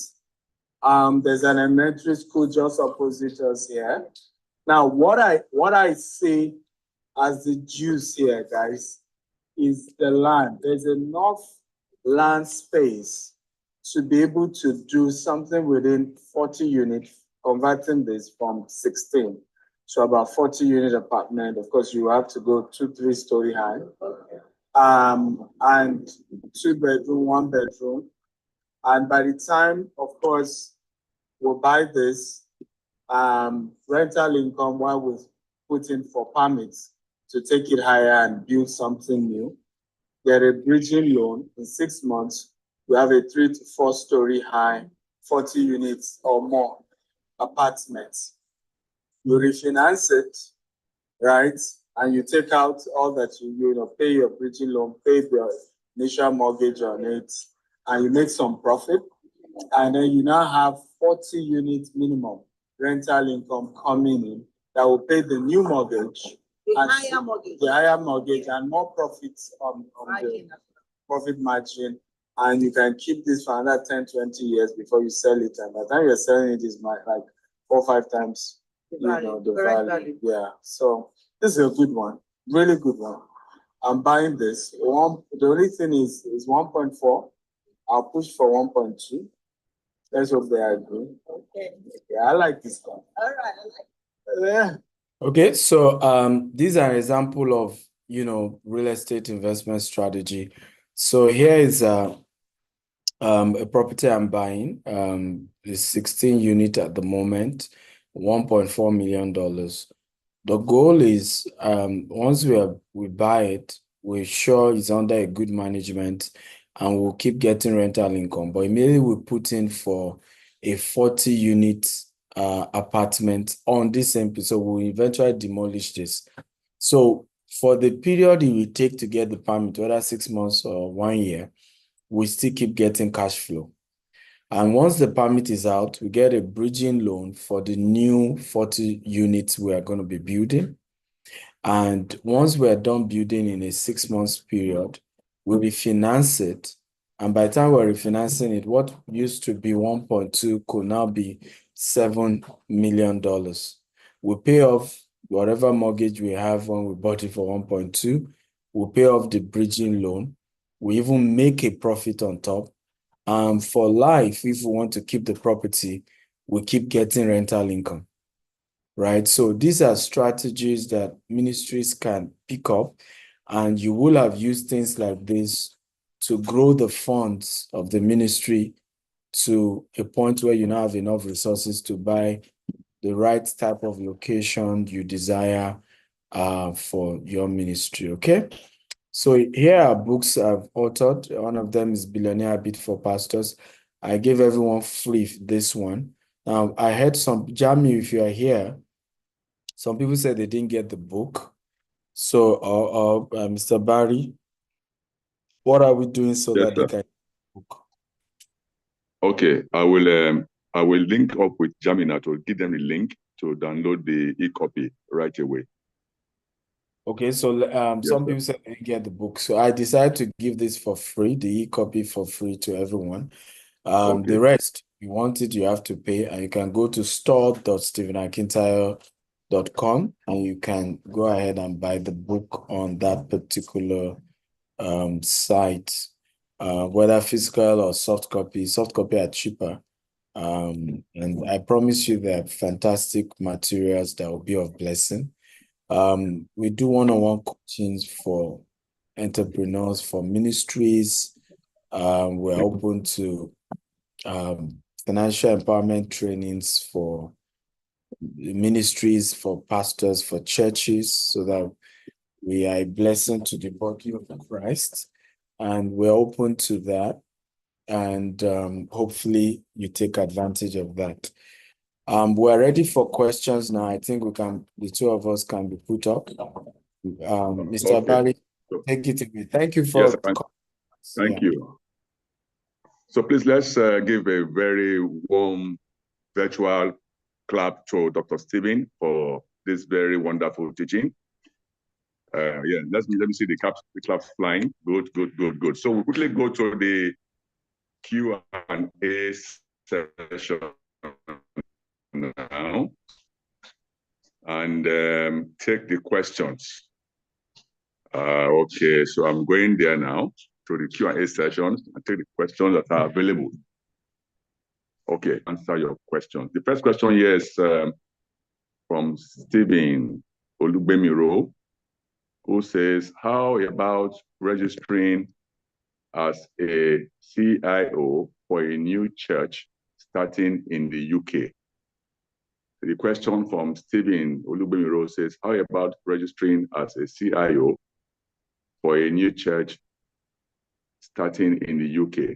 There's an elementary school just opposite us here. Now, what I see as the juice here, guys, is the land. There's enough land space to be able to do something within 40 units, converting this from 16 to about 40 unit apartment. Of course, you have to go 2-3 story high. And 2 bedroom, 1 bedroom. And by the time, of course, we'll buy this, rental income while we put in for permits to take it higher and build something new. Get a bridging loan in 6 months. We have a 3 to 4 story high, 40 units or more apartments. You refinance it, right? And you take out all that you pay your bridging loan, pay the initial mortgage on it, and you make some profit. And then you now have 40 units minimum rental income coming in that will pay the new mortgage.
The higher mortgage.
The higher mortgage and more profits on the profit margin. And you can keep this for another 10, 20 years before you sell it. And by the time you're selling it, it's like 4 or 5 times the value. Yeah. So this is a good one, really good one. I'm buying this. The only thing is 1.4. I'll push for 1.2. Let's hope they agree.
Okay.
Yeah, I like this one.
All right. I like
Yeah.
Okay, so these are an example of real estate investment strategy. So here is a property I'm buying. It's 16 unit at the moment, $1.4 million. The goal is once we buy it, we're sure it's under a good management and we'll keep getting rental income. But immediately we put in for a 40 unit apartment on this same piece. So we'll eventually demolish this. So for the period it will take to get the permit, whether 6 months or 1 year, we still keep getting cash flow. And once the permit is out, we get a bridging loan for the new 40 units we are going to be building. And once we're done building in a 6 months period, we'll refinance it. And by the time we're refinancing it, what used to be 1.2 could now be $7 million. We pay off whatever mortgage we have when we bought it for 1.2. We'll pay off the bridging loan. We even make a profit on top. For life, if we want to keep the property, we keep getting rental income, right? So these are strategies that ministries can pick up, and you will have used things like this to grow the funds of the ministry to a point where you now have enough resources to buy the right type of location you desire for your ministry, okay? So here are books I've authored. One of them is Billionaire Habit for Pastors. I gave everyone free this one. Now, I heard Jami, if you are here, some people said they didn't get the book. So, Mr. Barry, what are we doing so
Yes,
that they
sir.
can get the book?
Okay, I will link up with Jamina to give them the link to download the e-copy right away.
Okay, so some people said they get the book. So I decided to give this for free, the e-copy for free to everyone.
Okay.
The rest, you want it, you have to pay, and you can go to store.stephenakintayo.com and you can go ahead and buy the book on that particular site, whether physical or soft copy. Soft copy are cheaper. And I promise you there are fantastic materials that will be of blessing. We do one-on-one coachings for entrepreneurs, for ministries. We're open to financial empowerment trainings for ministries, for pastors, for churches, so that we are a blessing to the body of Christ. And we're open to that. And hopefully you take advantage of that. We're ready for questions now. I think the two of us can be put up. Mr.
Okay.
Barry, take it away. Thank you for
Thank you. So please let's give a very warm virtual clap to Dr. Stephen for this very wonderful teaching. Yeah, let me see the claps flying. Good. So we quickly go to the Q&A session now and take the questions. Okay, so I'm going there now to the Q&A sessions and take the questions that are available. Okay, answer your questions. The first question here is from Stephen Olugbemiro, who says, how about registering as a CIO for a new church starting in the UK? The question from Stephen Olugbemiro says, how about registering as a CIO for a new church starting in the UK?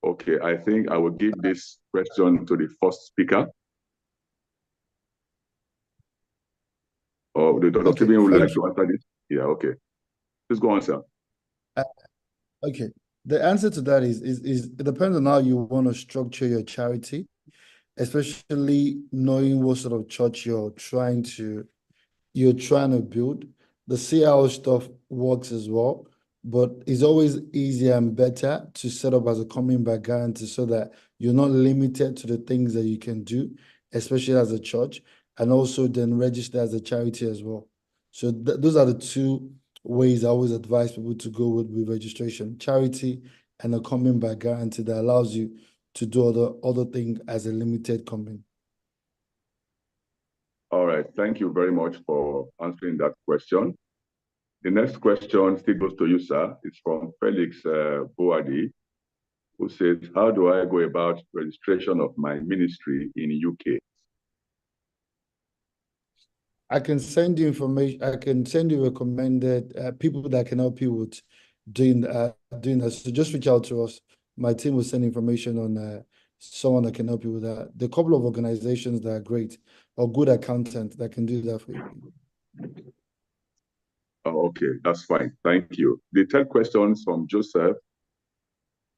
Okay, I think I will give this question to the first speaker. Oh, Dr. Stephen would like to answer this? Yeah, okay. Please go on, sir.
Okay. The answer to that is it depends on how you want to structure your charity, especially knowing what sort of church you're trying to build. The CIO stuff works as well, but it's always easier and better to set up as a coming back guarantee so that you're not limited to the things that you can do, especially as a church, and also then register as a charity as well. So those are the two ways I always advise people to go with registration: charity and a coming back guarantee that allows you to do other things as a limited company.
All right, thank you very much for answering that question. The next question still goes to you, sir. It's from Felix Boadi, who says, how do I go about registration of my ministry in UK?
I can send you information. I can send you recommended people that can help you with doing that. So just reach out to us. My team will send information on someone that can help you with that. There are a couple of organizations that are great or good accountants that can do that for you.
Oh, okay, that's fine. Thank you. The third question is from Joseph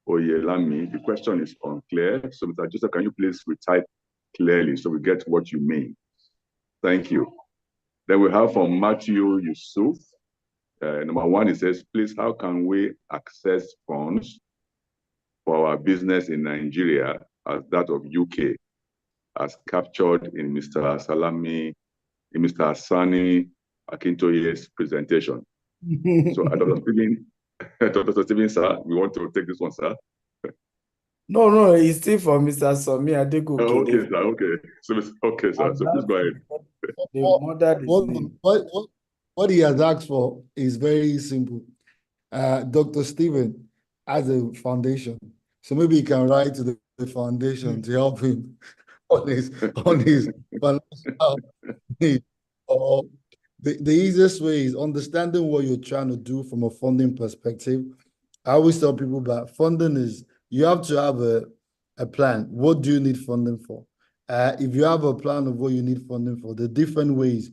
Oyelami. The question is unclear. So, Mr. Joseph, can you please retype clearly so we get what you mean? Thank you. Then we have from Matthew Yusuf. Number one, it says, please, how can we access funds for our business in Nigeria as that of UK, as captured in Mr. Asani Akintoye's presentation? So, Dr. Stephen, sir, we want to take this one, sir.
No, it's still for Mr. Somi Adegoke.
Oh, okay, sir. Okay. So, okay, sir. So please go ahead.
What he has asked for is very simple. Dr. Stephen has a foundation, so maybe he can write to the foundation to help him on his financial need. Or the easiest way is understanding what you're trying to do from a funding perspective. I always tell people that funding is, you have to have a plan. What do you need funding for? If you have a plan of what you need funding for, there are different ways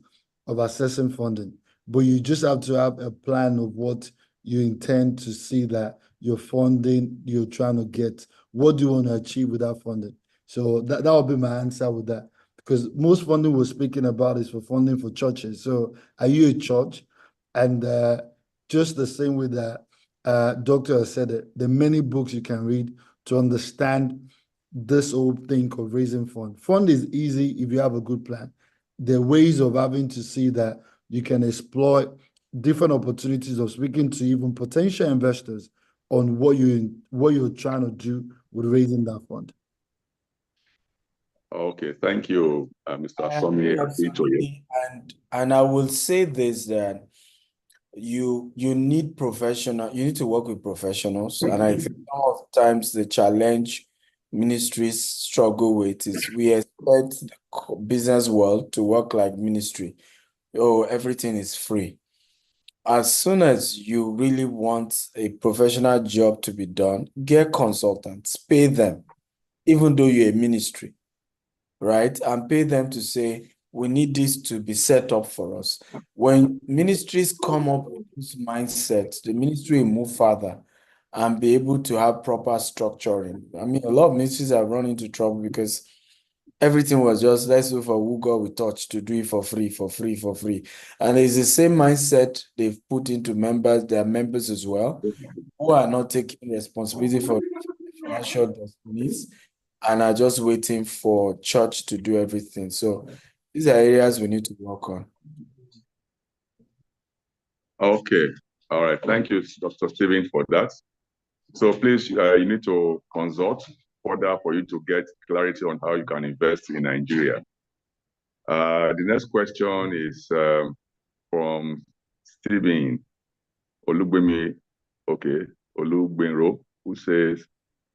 of assessing funding, but you just have to have a plan of what you intend to see that your funding, you're trying to get. What do you want to achieve with that funding? So that would be my answer with that. because most funding we're speaking about is for funding for churches. So are you a church? And just the same way that Doctor has said it, there are many books you can read to understand this whole thing of raising fund. Fund is easy if you have a good plan. There are ways of having to see that you can exploit different opportunities of speaking to even potential investors on what you're trying to do with raising that fund.
Okay, thank you, Mr. Somi Akintoye.
And I will say this, that you need you need to work with professionals. And I think some of the times the challenge ministries struggle with is we expect the business world to work like ministry. Oh, everything is free. As soon as you really want a professional job to be done, get consultants, pay them, even though you're a ministry, right? And pay them to say, we need this to be set up for us. When ministries come up with this mindset, the ministry will move further and be able to have proper structuring. I mean, a lot of ministries have run into trouble because everything was just, let's do for who God we touch to do it for free. And it's the same mindset they've put into their members as well, who are not taking responsibility for financial destinies and are just waiting for church to do everything. So these are areas we need to work on.
Okay, all right. Thank you, Dr. Stephen, for that. So please, you need to consult further for you to get clarity on how you can invest in Nigeria. The next question is from Stephen Olugbemi, Olugbenro, who says,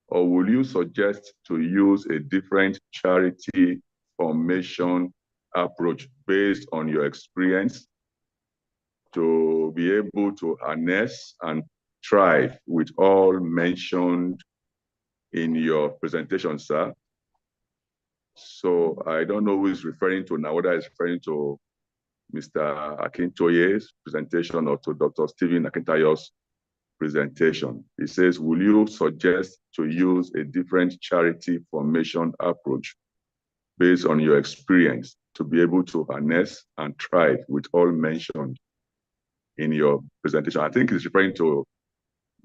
or will you suggest to use a different charity formation approach based on your experience to be able to harness and thrive with all mentioned in your presentation, sir? So I don't know who is referring to now, whether it's referring to Mr. Akintoye's presentation or to Dr. Stephen Akintayo's presentation. He says, will you suggest to use a different charity formation approach based on your experience to be able to harness and thrive with all mentioned in your presentation? I think he's referring to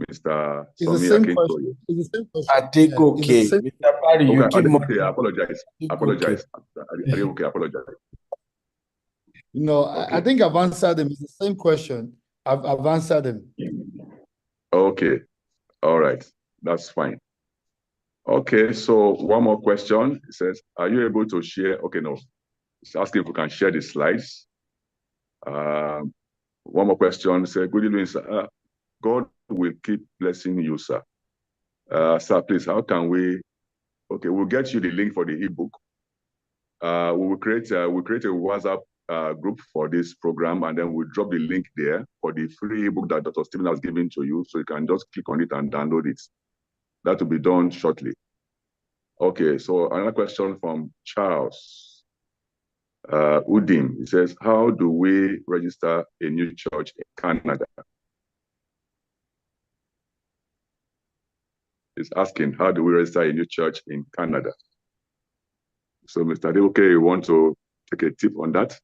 Mr. Somi Akintoye.
It's the same question.
I think okay. Mr. Barry, you keep
okay, I apologize. Okay, apologize.
No, okay. I think I've answered them. It's the same question. I've answered them.
Okay, all right, that's fine. Okay, so one more question. It says, are you able to share? Okay, no, it's asking if we can share the slides. One more question. Say, good evening, sir. God will keep blessing you, sir. Sir, please, how can we? Okay, we'll get you the link for the ebook. We will create a WhatsApp group for this program, and then we'll drop the link there for the free ebook that Dr. Stephen has given to you, so you can just click on it and download it. That will be done shortly. Okay, so another question from Charles Udim. He says, how do we register a new church in Canada? He's asking, how do we register a new church in Canada? So, Mr. Adeoke, you want to take a tip on that?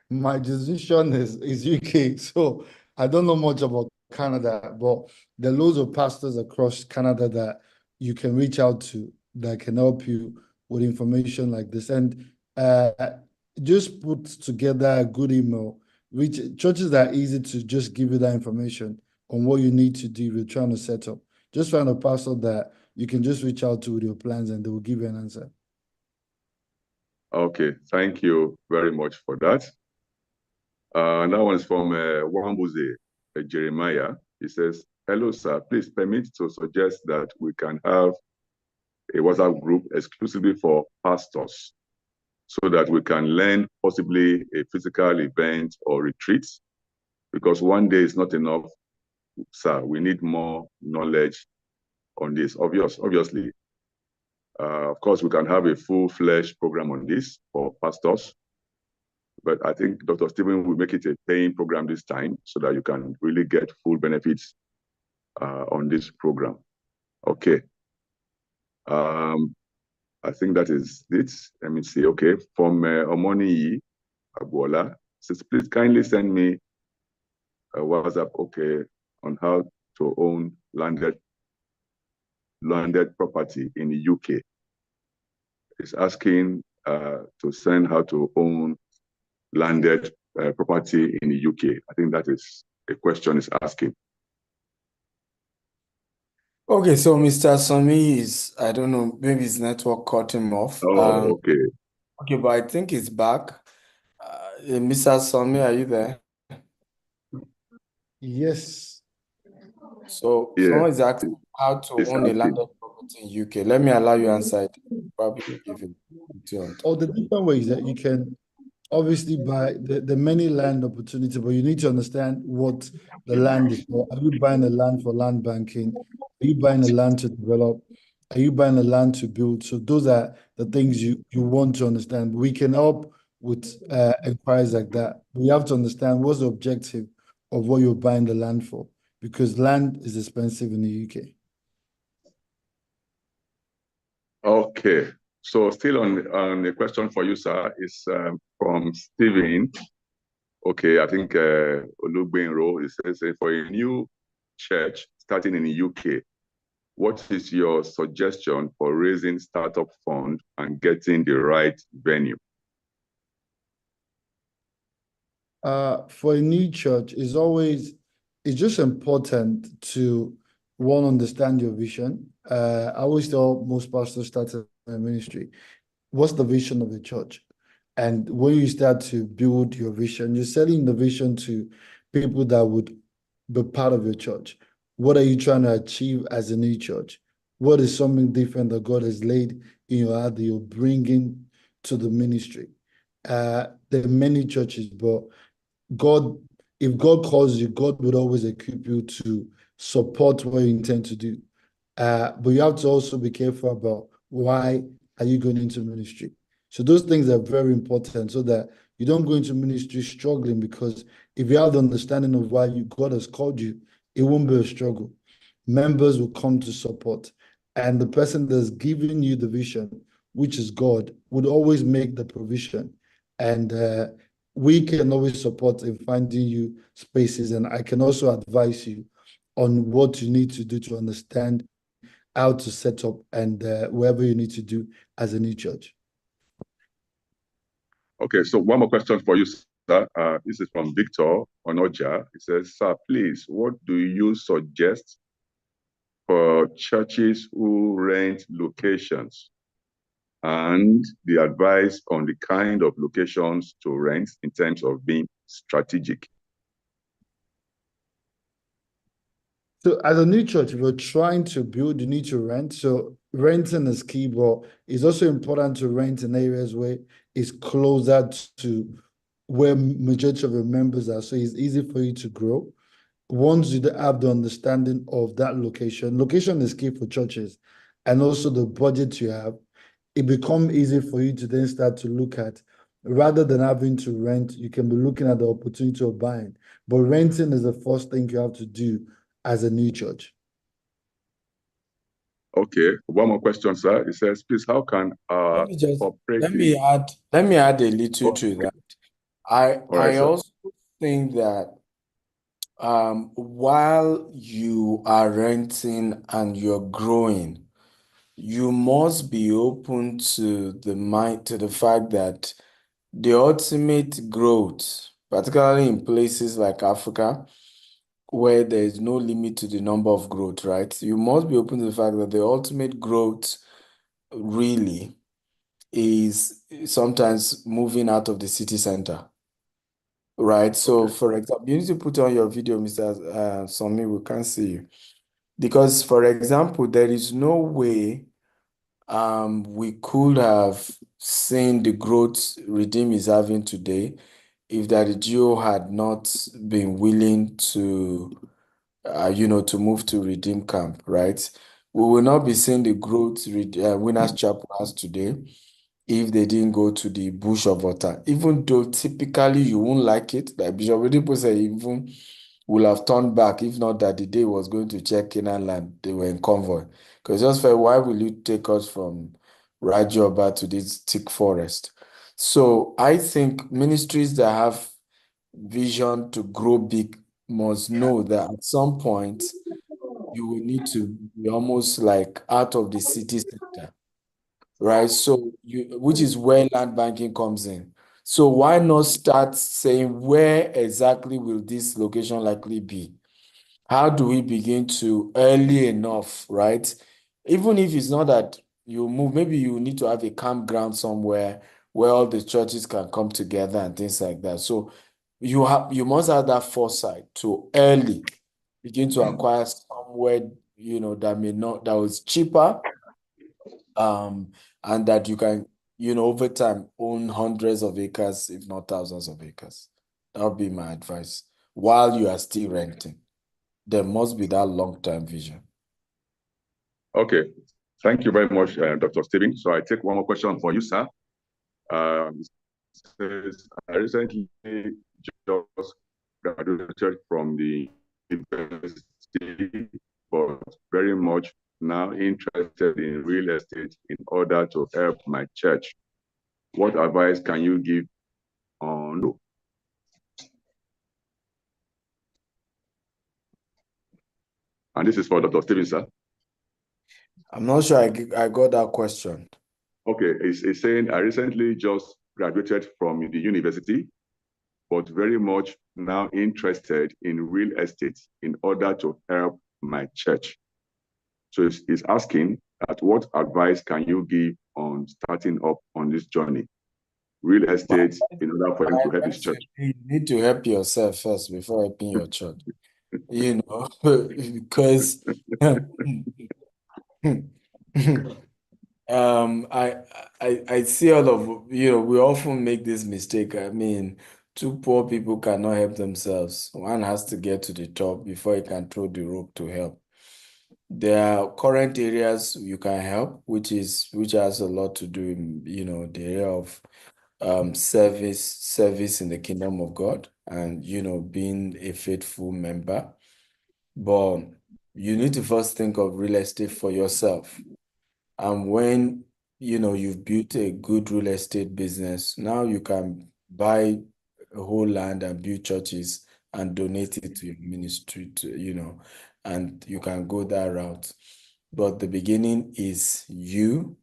My decision is UK, so I don't know much about Canada, but there are loads of pastors across Canada that you can reach out to that can help you with information like this. And just put together a good email. Churches that are easy to just give you that information on what you need to do if you're trying to set up. Just find a pastor that you can just reach out to with your plans and they will give you an answer.
Okay, thank you very much for that. That one is from Wambuze Jeremiah. He says, hello, sir. Please permit to suggest that we can have a WhatsApp group exclusively for pastors so that we can learn possibly a physical event or retreat, because one day is not enough, sir. We need more knowledge on this, obviously. Of course, we can have a full-fledged program on this for pastors, but I think Dr. Stephen will make it a paying program this time so that you can really get full benefits on this program. Okay. I think that is it. Let me see. Okay. From Omoni Abuola, says, please kindly send me a WhatsApp, okay, on how to own landed property in the UK. It's asking to send how to own landed property in the UK. I think that is a question is asking.
Okay, so Mr. Somi is, I don't know, maybe his network cut him off.
Oh, okay.
Okay, but I think he's back. Mr. Somi, are you there?
Yes.
So
Yeah,
someone is asking how to
it's
own a
asking.
landed property in UK. Let me allow you answer it. Probably give him on.
Or the different ways that you can obviously buy the many land opportunity, but you need to understand what the land is for. Are you buying a land for land banking? Are you buying a land to develop? Are you buying a land to build? So those are the things you want to understand. We can help with inquiries like that. We have to understand what's the objective of what you're buying the land for, because land is expensive in the UK.
Okay. So still on a question for you, sir, is from Stephen. Okay, I think Olugbenro, it says for a new church starting in the UK, what is your suggestion for raising startup fund and getting the right venue?
For a new church, it's just important to understand your vision. I always tell most pastors starting a ministry, what's the vision of the church? And when you start to build your vision, you're selling the vision to people that would be part of your church. What are you trying to achieve as a new church? What is something different that God has laid in your heart that you're bringing to the ministry? There are many churches, but God, if God calls you, God would always equip you to support what you intend to do. But you have to also be careful about why are you going into ministry. So those things are very important so that you don't go into ministry struggling, because if you have the understanding of why God has called you, it won't be a struggle. Members will come to support. And the person that's giving you the vision, which is God, would always make the provision. And we can always support in finding you spaces. And I can also advise you on what you need to do to understand how to set up and whatever you need to do as a new church.
Okay, so one more question for you, sir. This is from Victor Onoja. He says, sir, please, what do you suggest for churches who rent locations and the advice on the kind of locations to rent in terms of being strategic?
So as a new church, if you're trying to build, you need to rent. So renting is key, but it's also important to rent in areas where it's closer to where majority of your members are. So it's easy for you to grow. Once you have the understanding of that location is key for churches, and also the budget you have, it becomes easy for you to then start to look at, rather than having to rent, you can be looking at the opportunity of buying. But renting is the first thing you have to do as a new church.
Okay, one more question, sir. It says, please, how can
let me add a little to that. I also think that while you are renting and you're growing, you must be open to the fact that the ultimate growth, particularly in places like Africa, where there is no limit to the number of growth, right? You must be open to the fact that the ultimate growth really is sometimes moving out of the city center, right? So, for example, you need to put on your video, Mr. Somi, we can't see you. Because, for example, there is no way we could have seen the growth Redeem is having today if Daddy Gio had not been willing to, to move to Redeem Camp, right? We will not be seeing the growth Winners Chapel has today if they didn't go to the bush of water. Even though typically you won't like it, like Bishop Oedipo said, even will have turned back if not that the day was going to check Canaan land. They were in convoy. Because just felt, why will you take us from Rajoba to this thick forest? So I think ministries that have vision to grow big must know that at some point you will need to be almost like out of the city center, right? So which is where land banking comes in. So why not start saying where exactly will this location likely be? How do we begin to early enough, right? Even if it's not that you move, maybe you need to have a campground somewhere where all the churches can come together and things like that. So you must have that foresight to early begin to acquire somewhere, that was cheaper, and that you can, over time own hundreds of acres, if not thousands of acres. That would be my advice while you are still renting. There must be that long-term vision.
Okay, thank you very much, Dr. Stephen. So I take one more question for you, sir. Says, I recently just graduated from the university, but very much now interested in real estate in order to help my church. What advice can you give on? And this is for Dr. Stephen, sir.
I'm not sure I got that question.
Okay, it's saying I recently just graduated from the university, but very much now interested in real estate in order to help my church. So it's asking that what advice can you give on starting up on this journey? Real estate in order for him to help his church.
You need to help yourself first before helping your church. Because I see all of, we often make this mistake. I mean, two poor people cannot help themselves. One has to get to the top before he can throw the rope to help. There are current areas you can help, which has a lot to do in, the area of service in the kingdom of God and, being a faithful member. But you need to first think of real estate for yourself. And when, you've built a good real estate business, now you can buy a whole land and build churches and donate it to your ministry and you can go that route. But the beginning is you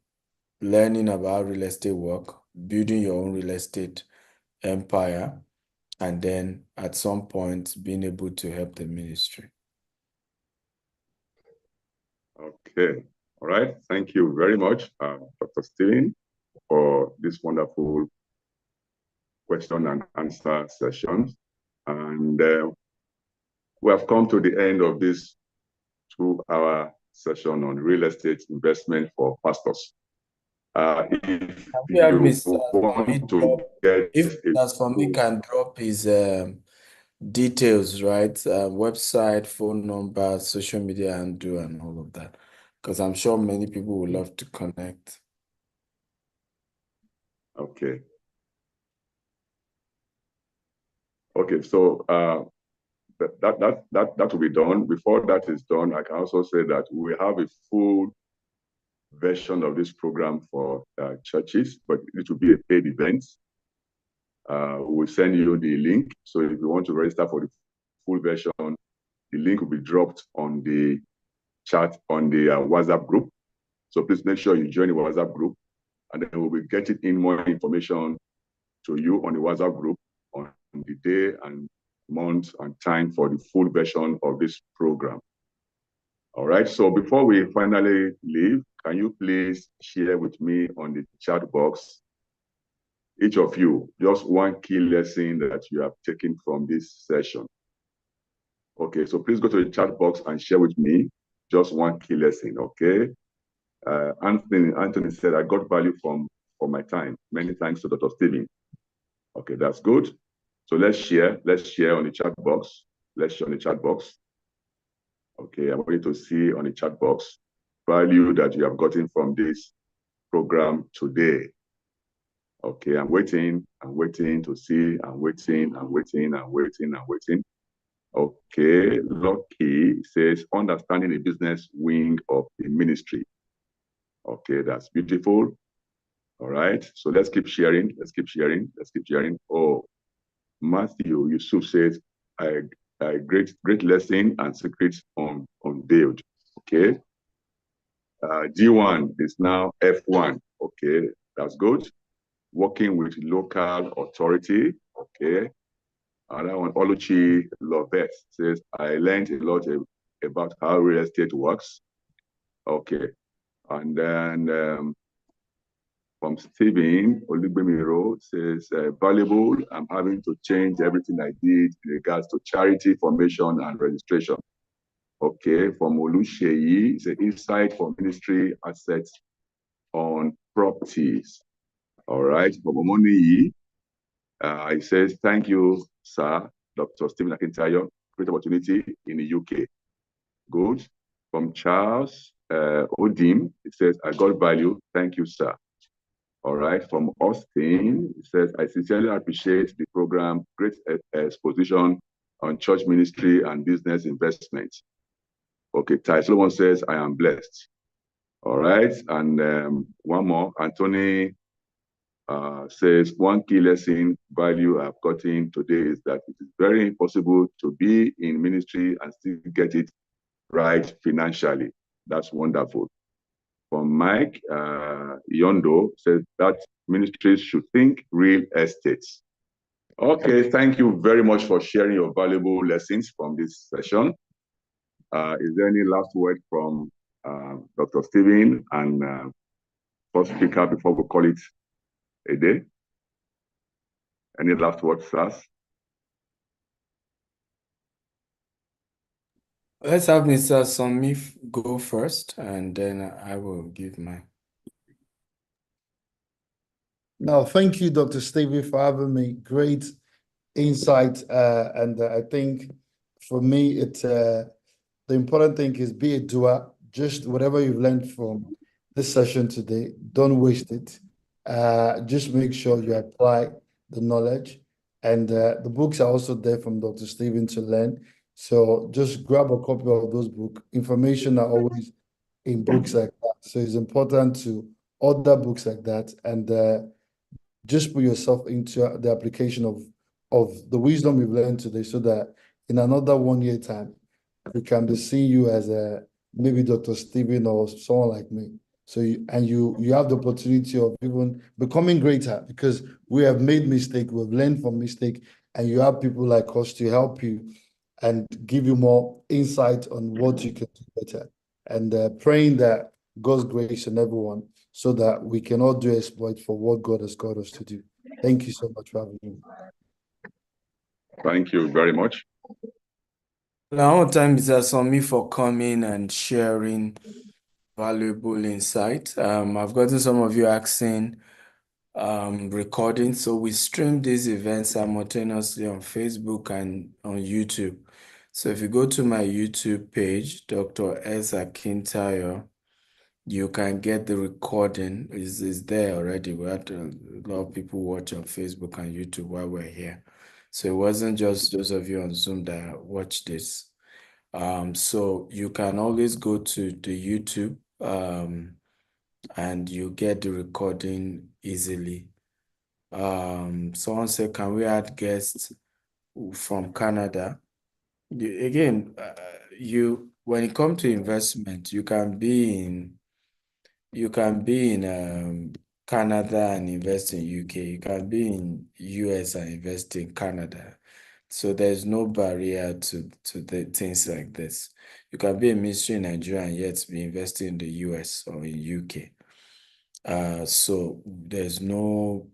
learning about real estate work, building your own real estate empire, and then at some point being able to help the ministry.
Okay. All right. Thank you very much, Dr. Stephen, for this wonderful question and answer session. And we have come to the end of this 2-hour session on real estate investment for pastors. If
that's for me, can drop his details, right? Website, phone number, social media handle, and all of that. Because I'm sure many people would love to connect.
Okay. Okay, so that will be done. Before that is done, I can also say that we have a full version of this program for churches, but it will be a paid event. We'll send you the link. So if you want to register for the full version, the link will be dropped on the chat on the WhatsApp group. So please make sure you join the WhatsApp group, and then we'll be getting in more information to you on the WhatsApp group on the day and month and time for the full version of this program. All right, so before we finally leave, can you please share with me on the chat box, each of you, just one key lesson that you have taken from this session? Okay, so please go to the chat box and share with me just one key lesson, okay? Anthony said, I got value from my time. Many thanks to Dr. Stephen. Okay, that's good. So let's share on the chat box. Let's share on the chat box. Okay, I want you to see on the chat box value that you have gotten from this program today. Okay, I'm waiting to see, I'm waiting. Okay, Lucky says, understanding the business wing of the ministry. Okay, that's beautiful. All right, so let's keep sharing. Let's keep sharing. Let's keep sharing. Oh, Matthew Yusuf says, a great lesson and secrets unveiled. Okay. G1 is now F1. Okay, that's good. Working with local authority. Okay. Another one, Oluchi Loveth says, I learned a lot about how real estate works. Okay. And then from Stephen Olugbemiro says, valuable. I'm having to change everything I did in regards to charity formation and registration. Okay. From Olusheyi, it's an insight for ministry assets on properties. All right. From Omoniyi, he says, thank you, sir, Dr. Stephen Akintayo. Great opportunity in the UK. Good. From Charles Odim, it says, I got value. Thank you, sir. All right. From Austin, it says, I sincerely appreciate the program. Great exposition on church ministry and business investment. Okay. Ty Solomon says, I am blessed. All right. And one more, Anthony says, one key lesson value I've gotten today is that it is very impossible to be in ministry and still get it right financially. That's wonderful. From Mike Yondo says that ministries should think real estate. Okay, thank you very much for sharing your valuable lessons from this session. Is there any last word from Dr. Stephen and first speaker before we call it a day? Any last words, Sas?
Let's have Mr. Sonmif go first, and then I will give my.
No, thank you, Dr. Stevie, for having me. Great insight. And I think for me, it's the important thing is be a doer. Just whatever you've learned from this session today, don't waste it. Just make sure you apply the knowledge. And the books are also there from Dr. Stephen to learn. So just grab a copy of those books. Information are always in books like that. So it's important to order books like that and just put yourself into the application of the wisdom we've learned today so that in another 1 year time, we can be seeing you as maybe Dr. Stephen or someone like me. So you have the opportunity of even becoming greater because we have made mistake, we've learned from mistake, and you have people like us to help you and give you more insight on what you can do better. And praying that God's grace on everyone so that we can all do exploit for what God has called us to do. Thank you so much for having me.
Thank you very much.
Now, one time, Mr. Sonmif, for coming and sharing valuable insight. I've gotten some of you asking recording. So we stream these events simultaneously on Facebook and on YouTube. So if you go to my YouTube page, Dr. S. Akintayo, you can get the recording. Is there already. We had a lot of people watch on Facebook and YouTube while we're here. So it wasn't just those of you on Zoom that watched this. So you can always go to the YouTube and you get the recording easily. Someone said, can we add guests from Canada? Again, when it comes to investment, you can be in Canada and invest in UK. You can be in US and invest in Canada. So there's no barrier to the things like this. You can be a ministry in Nigeria and yet be investing in the US or in UK. So there's nothing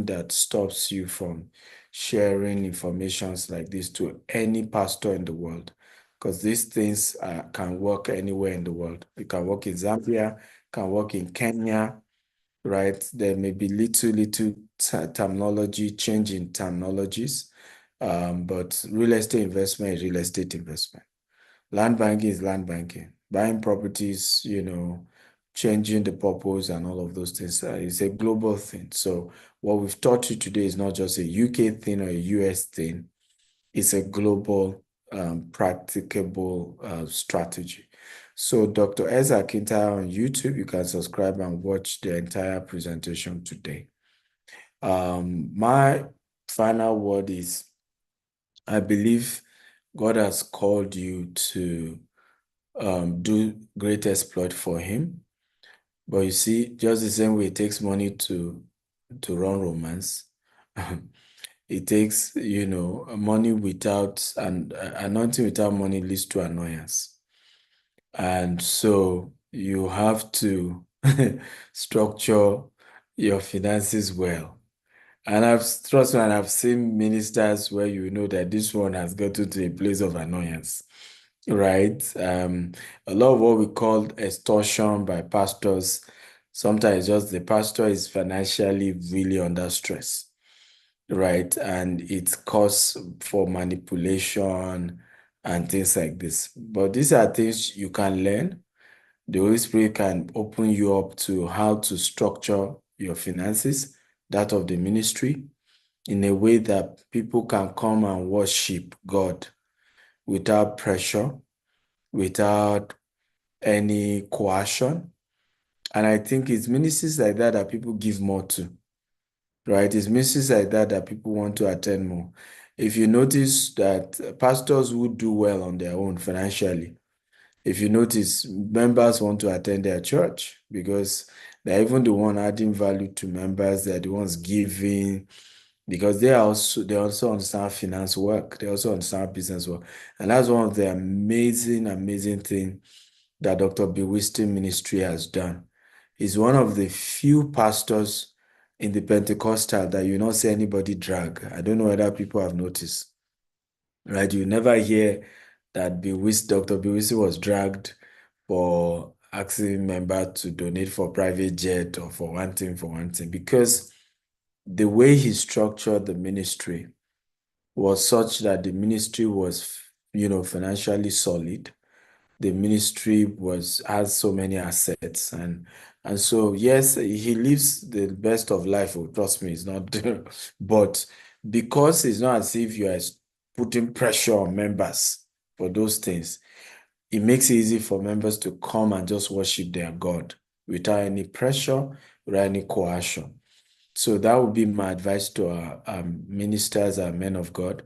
that stops you from sharing informations like this to any pastor in the world, because these things can work anywhere in the world. It can work in Zambia, can work in Kenya, right? There may be little terminology, change in terminologies, but real estate investment is real estate investment. Land banking is land banking. Buying properties, changing the purpose and all of those things is a global thing. So what we've taught you today is not just a UK thing or a US thing. It's a global, practicable strategy. So Dr. Ezra Akintayo on YouTube, you can subscribe and watch the entire presentation today. My final word is, I believe God has called you to do great exploit for him. But you see, just the same way it takes money to run romance, it takes, money without, and anointing without money leads to annoyance. And so you have to structure your finances well. And trust me, and I've seen ministers where you know that this one has gotten to a place of annoyance, right? A lot of what we call extortion by pastors, sometimes just the pastor is financially really under stress, right? And it calls for manipulation and things like this. But these are things you can learn. The Holy Spirit can open you up to how to structure your finances, that of the ministry, in a way that people can come and worship God without pressure, without any coercion. And I think it's ministries like that that people give more to, right? It's ministries like that that people want to attend more. If you notice that pastors who do well on their own financially, if you notice, members want to attend their church because they're even the one adding value to members. They're the ones giving, because they also understand finance work. They also understand business work. And that's one of the amazing thing that Dr. Bill Winston Ministry has done. He's one of the few pastors in the Pentecostal that you not see anybody drag. I don't know whether people have noticed, right? You never hear that Dr. Bill Winston was dragged for asking members to donate for private jet or for one thing, because the way he structured the ministry was such that the ministry was, financially solid. The ministry has so many assets, and so yes, he lives the best of life. Oh, trust me, it's not, but because it's not as if you are putting pressure on members for those things, it makes it easy for members to come and just worship their God without any pressure, without any coercion. So that would be my advice to our ministers and men of God.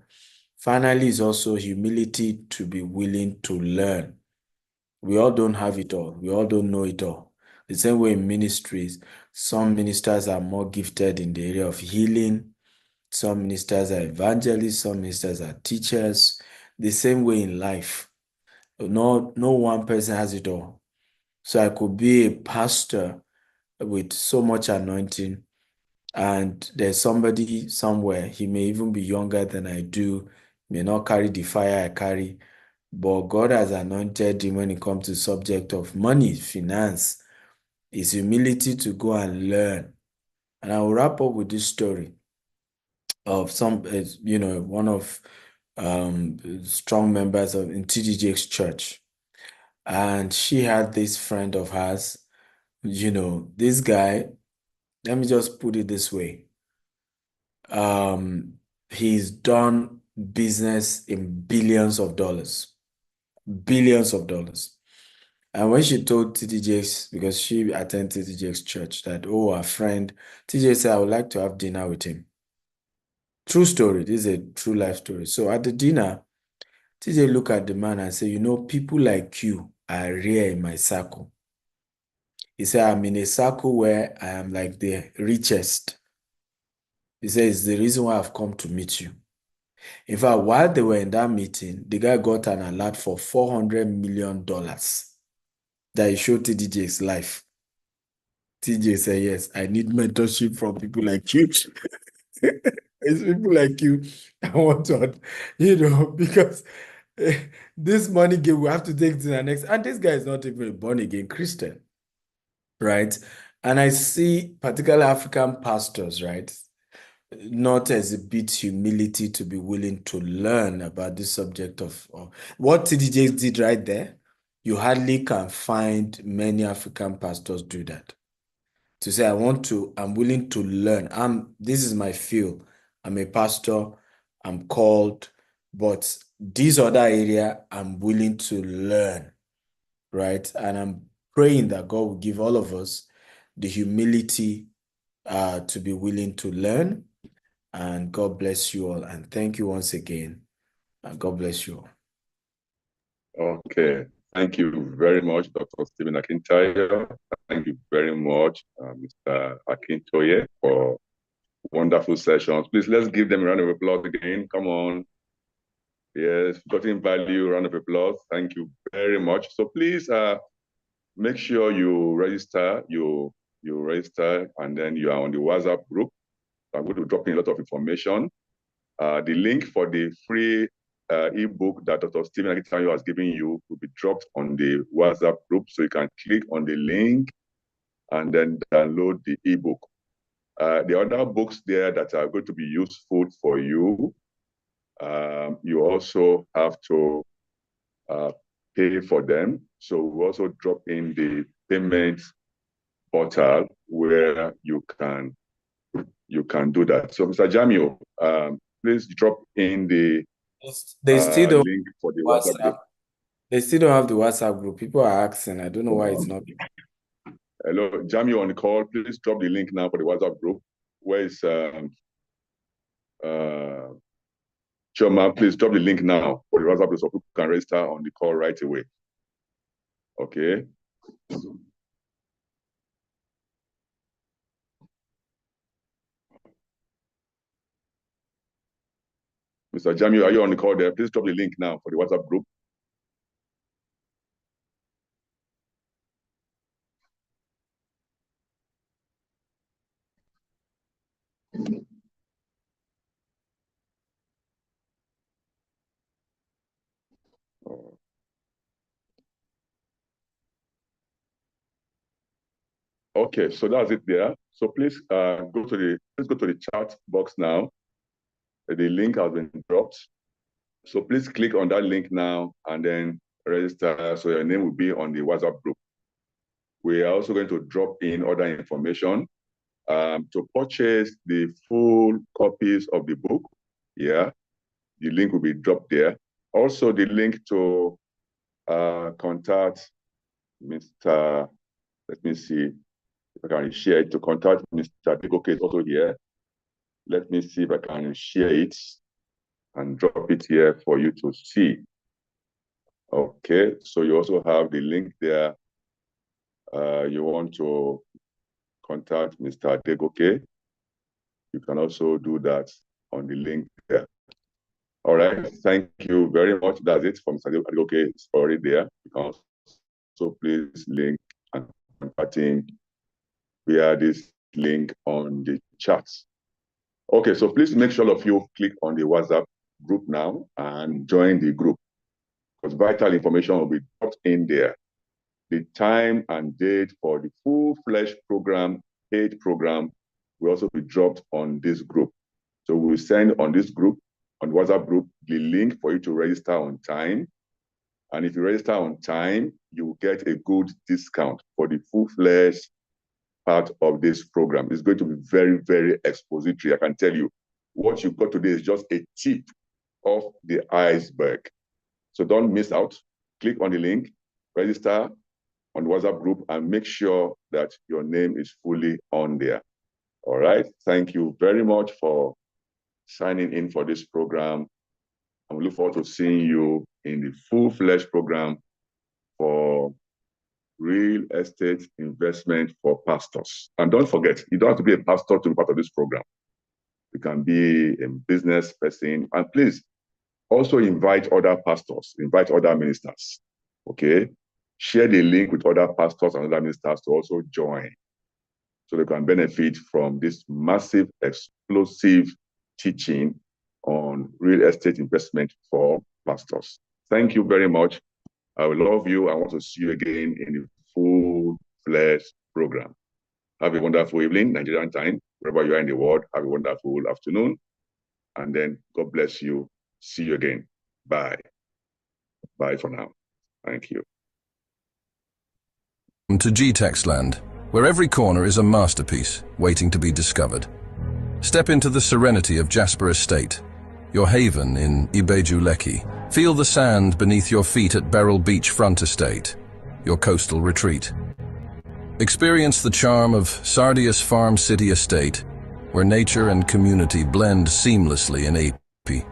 Finally, is also humility, to be willing to learn. We all don't have it all. We all don't know it all. The same way in ministries, some ministers are more gifted in the area of healing. Some ministers are evangelists. Some ministers are teachers. The same way in life. No one person has it all. So I could be a pastor with so much anointing, and there's somebody somewhere, he may even be younger than I do, may not carry the fire I carry, but God has anointed him when it comes to the subject of money, finance, his humility to go and learn. And I will wrap up with this story of one of strong members in TD Jakes church. And she had this friend of hers, this guy, let me just put it this way. He's done business in billions of dollars. And when she told TD Jakes, because she attended TD Jakes church, that, her friend, TJ said, I would like to have dinner with him. True story. This is a true life story. So at the dinner, TJ looked at the man and said, people like you are rare in my circle. He said, I'm in a circle where I am like the richest. He said, it's the reason why I've come to meet you. In fact, while they were in that meeting, the guy got an alert for $400 million that he showed TD Jakes life. TJ said, yes, I need mentorship from people like you. It's people like you I want to, because this money game, we have to take to the next. And this guy is not even a born-again Christian, right? And I see particularly African pastors, right, not exhibit humility to be willing to learn about this subject of what TD Jakes did right there. You hardly can find many African pastors do that. To say, I'm willing to learn. This is my field. I'm a pastor. I'm called. but this other area I'm willing to learn, right? And I'm praying that God will give all of us the humility to be willing to learn. And God bless you all. And thank you once again. And God bless you all.
Okay. Thank you very much, Dr. Stephen Akintayo. Thank you very much, Mr. Akintoye, for wonderful sessions. Please, let's give them a round of applause again. Come on. Yes, gotten value, round of applause. Thank you very much. So please make sure you register, you register, and then you are on the WhatsApp group. I'm going to drop in a lot of information. The link for the free ebook that Dr. Stephen Akintayo has given you will be dropped on the WhatsApp group, so you can click on the link and then download the ebook. The other books there that are going to be useful for you, you also have to pay for them. So we also drop in the payment portal where you can do that. So Mr. Jamio, please drop in the
They still don't
link for the WhatsApp group.
They still don't have the WhatsApp group. People are asking. I don't know why it's not.
Hello, Jamio on the call. Please drop the link now for the WhatsApp group. Where is Choma? Please drop the link now for the WhatsApp group so people can register on the call right away. Okay. Mr. Jamio, are you on the call there? Please drop the link now for the WhatsApp group. Okay, so that's it there. So please go to the chat box now. The link has been dropped. So please click on that link now and then register so your name will be on the WhatsApp group. We are also going to drop in other information to purchase the full copies of the book. Yeah, the link will be dropped there. Also, the link to contact Mr. Let me see if I can share it. To contact Mr. Adegoke is also here. Let me see if I can share it and drop it here for you to see. Okay, so you also have the link there. You want to contact Mr. Adegoke, you can also do that on the link there. All right, thank you very much. That's it from Mr. Adegoke. It's already there. You can also please link and contact him via this link on the chat. Okay, so please make sure all of you click on the WhatsApp group now and join the group, because vital information will be dropped in there. The time and date for the full-fledged program, paid program, will also be dropped on this group. So we'll send on this group, on the WhatsApp group, the link for you to register on time. And if you register on time, you will get a good discount for the full-fledged part of this program. It's going to be very, very expository. I can tell you, what you got today is just a tip of the iceberg. So don't miss out. Click on the link, register on the WhatsApp group, and make sure that your name is fully on there. All right. Thank you very much for signing in for this program. And we look forward to seeing you in the full-fledged program for real estate investment for pastors. And don't forget, you don't have to be a pastor to be part of this program. You can be a business person. And please also invite other pastors, invite other ministers. Okay? Share the link with other pastors and other ministers to also join, so they can benefit from this massive, explosive teaching on real estate investment for pastors. Thank you very much. I will love you. I want to see you again in the full-fledged program. Have a wonderful evening, Nigerian time. Wherever you are in the world, have a wonderful afternoon. And then God bless you. See you again. Bye. Bye for now. Thank you.
To GTEx Land, where every corner is a masterpiece waiting to be discovered. Step into the serenity of Jasper Estate, your haven in Ibeju Lekki. Feel the sand beneath your feet at Beryl Beach Front Estate, your coastal retreat. Experience the charm of Sardius Farm City Estate, where nature and community blend seamlessly in AP.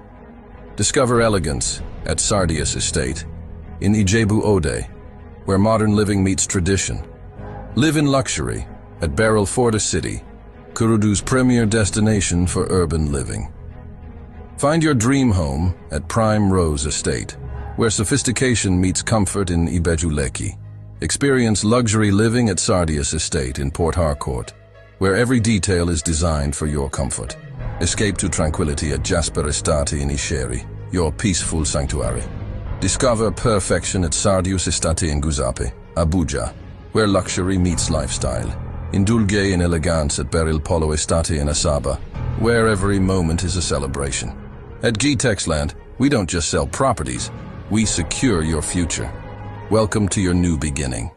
Discover elegance at Sardius Estate in Ijebu Ode, where modern living meets tradition. Live in luxury at Beryl Fortis City, Kurudu's premier destination for urban living. Find your dream home at Prime Rose Estate, where sophistication meets comfort in Ibeju Lekki. Experience luxury living at Sardius Estate in Port Harcourt, where every detail is designed for your comfort. Escape to tranquility at Jasper Estate in Isheri, your peaceful sanctuary. Discover perfection at Sardius Estate in Guzape, Abuja, where luxury meets lifestyle. Indulge in elegance at Beryl Polo Estate in Asaba, where every moment is a celebration. At G-Texland, we don't just sell properties, we secure your future. Welcome to your new beginning.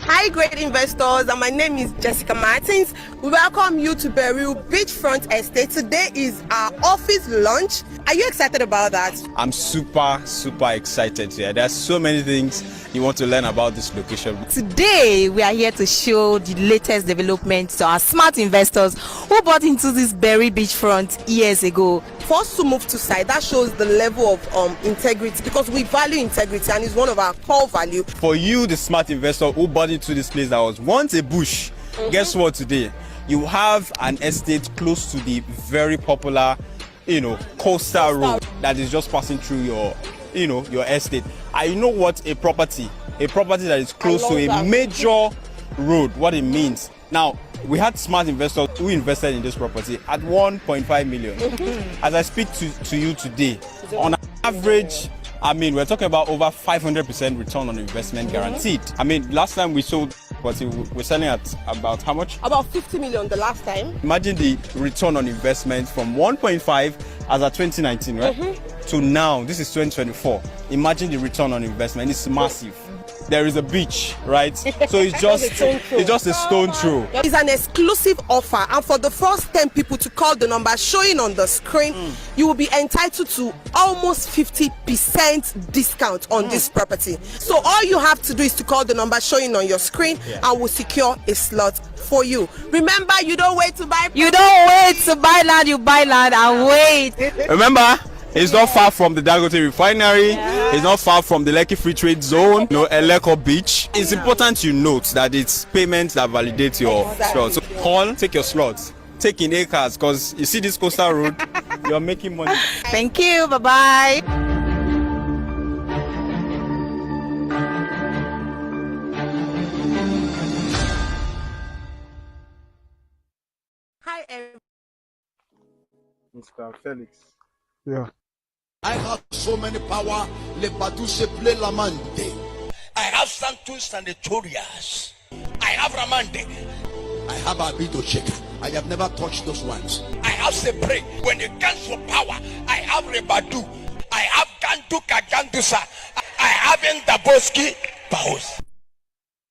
Hi, great investors, and my name is Jessica Martins. We welcome you to Beryl Beachfront Estate. Today is our office launch. Are you excited about that?
I'm super excited here. There's so many things you want to learn about this location.
Today, we are here to show the latest developments to our smart investors who bought into this Beryl Beachfront years ago.
For us to move to site, that shows the level of integrity, because we value integrity and it's one of our core value.
For you, the smart investor who bought into this place that was once a bush, guess what today? You have an estate close to the very popular, coastal road that is just passing through your estate. I know what a property that is close to a major road, what it means. Now, we had smart investors who invested in this property at 1.5 million. As I speak to you today, on average, we're talking about over 500% return on investment guaranteed. Last time we sold, we're selling at about how much?
About 50 million the last time.
Imagine the return on investment from 1.5 as at 2019, right? To now, this is 2024. Imagine the return on investment, it's massive. There is a beach, right? So it's just a stone throw.
It's an exclusive offer, and for the first 10 people to call the number showing on the screen, you will be entitled to almost 50% discount on this property. So all you have to do is to call the number showing on your screen, and we'll secure a slot for you. Remember, you don't wait to buy.
You don't wait to buy land, you buy land and wait.
Remember, it's not far from the Dangote refinery. It's not far from the Lekki Free Trade Zone, Eleko Beach. It's important you note that it's payments that validate your slot. So call, take your slots, take in acres, because you see this coastal road, you're making money.
Thank you, bye-bye.
Hi, everyone.
Mr. Felix.
Yeah.
I have so many power. Le Baduse play Lamande. I have Santos Sanatorias. I have Ramande. I have Abito Cheka. I have never touched those ones. I have Sepre. When it comes for power, I have Rebadu. I have Ganduka Gandusa. I have Ndaboski Baos.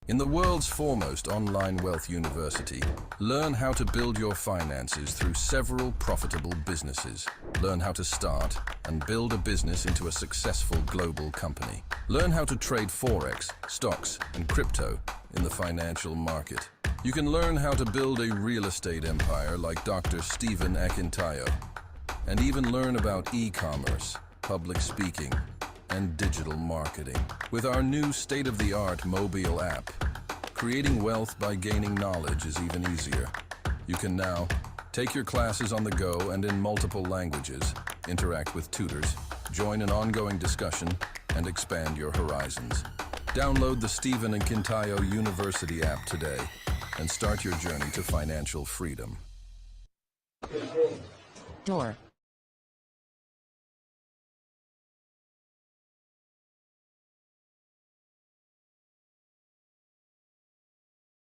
In the world's foremost online wealth university, learn how to build your finances through several profitable businesses. Learn how to start and build a business into a successful global company. Learn how to trade Forex, stocks, and crypto in the financial market. You can learn how to build a real estate empire like Dr. Stephen Akintayo, and even learn about e-commerce, public speaking, and digital marketing. With our new state-of-the-art mobile app, creating wealth by gaining knowledge is even easier. You can now take your classes on the go and in multiple languages, interact with tutors, join an ongoing discussion, and expand your horizons. Download the Stephen and Kintayo University app today and start your journey to financial freedom.
Door.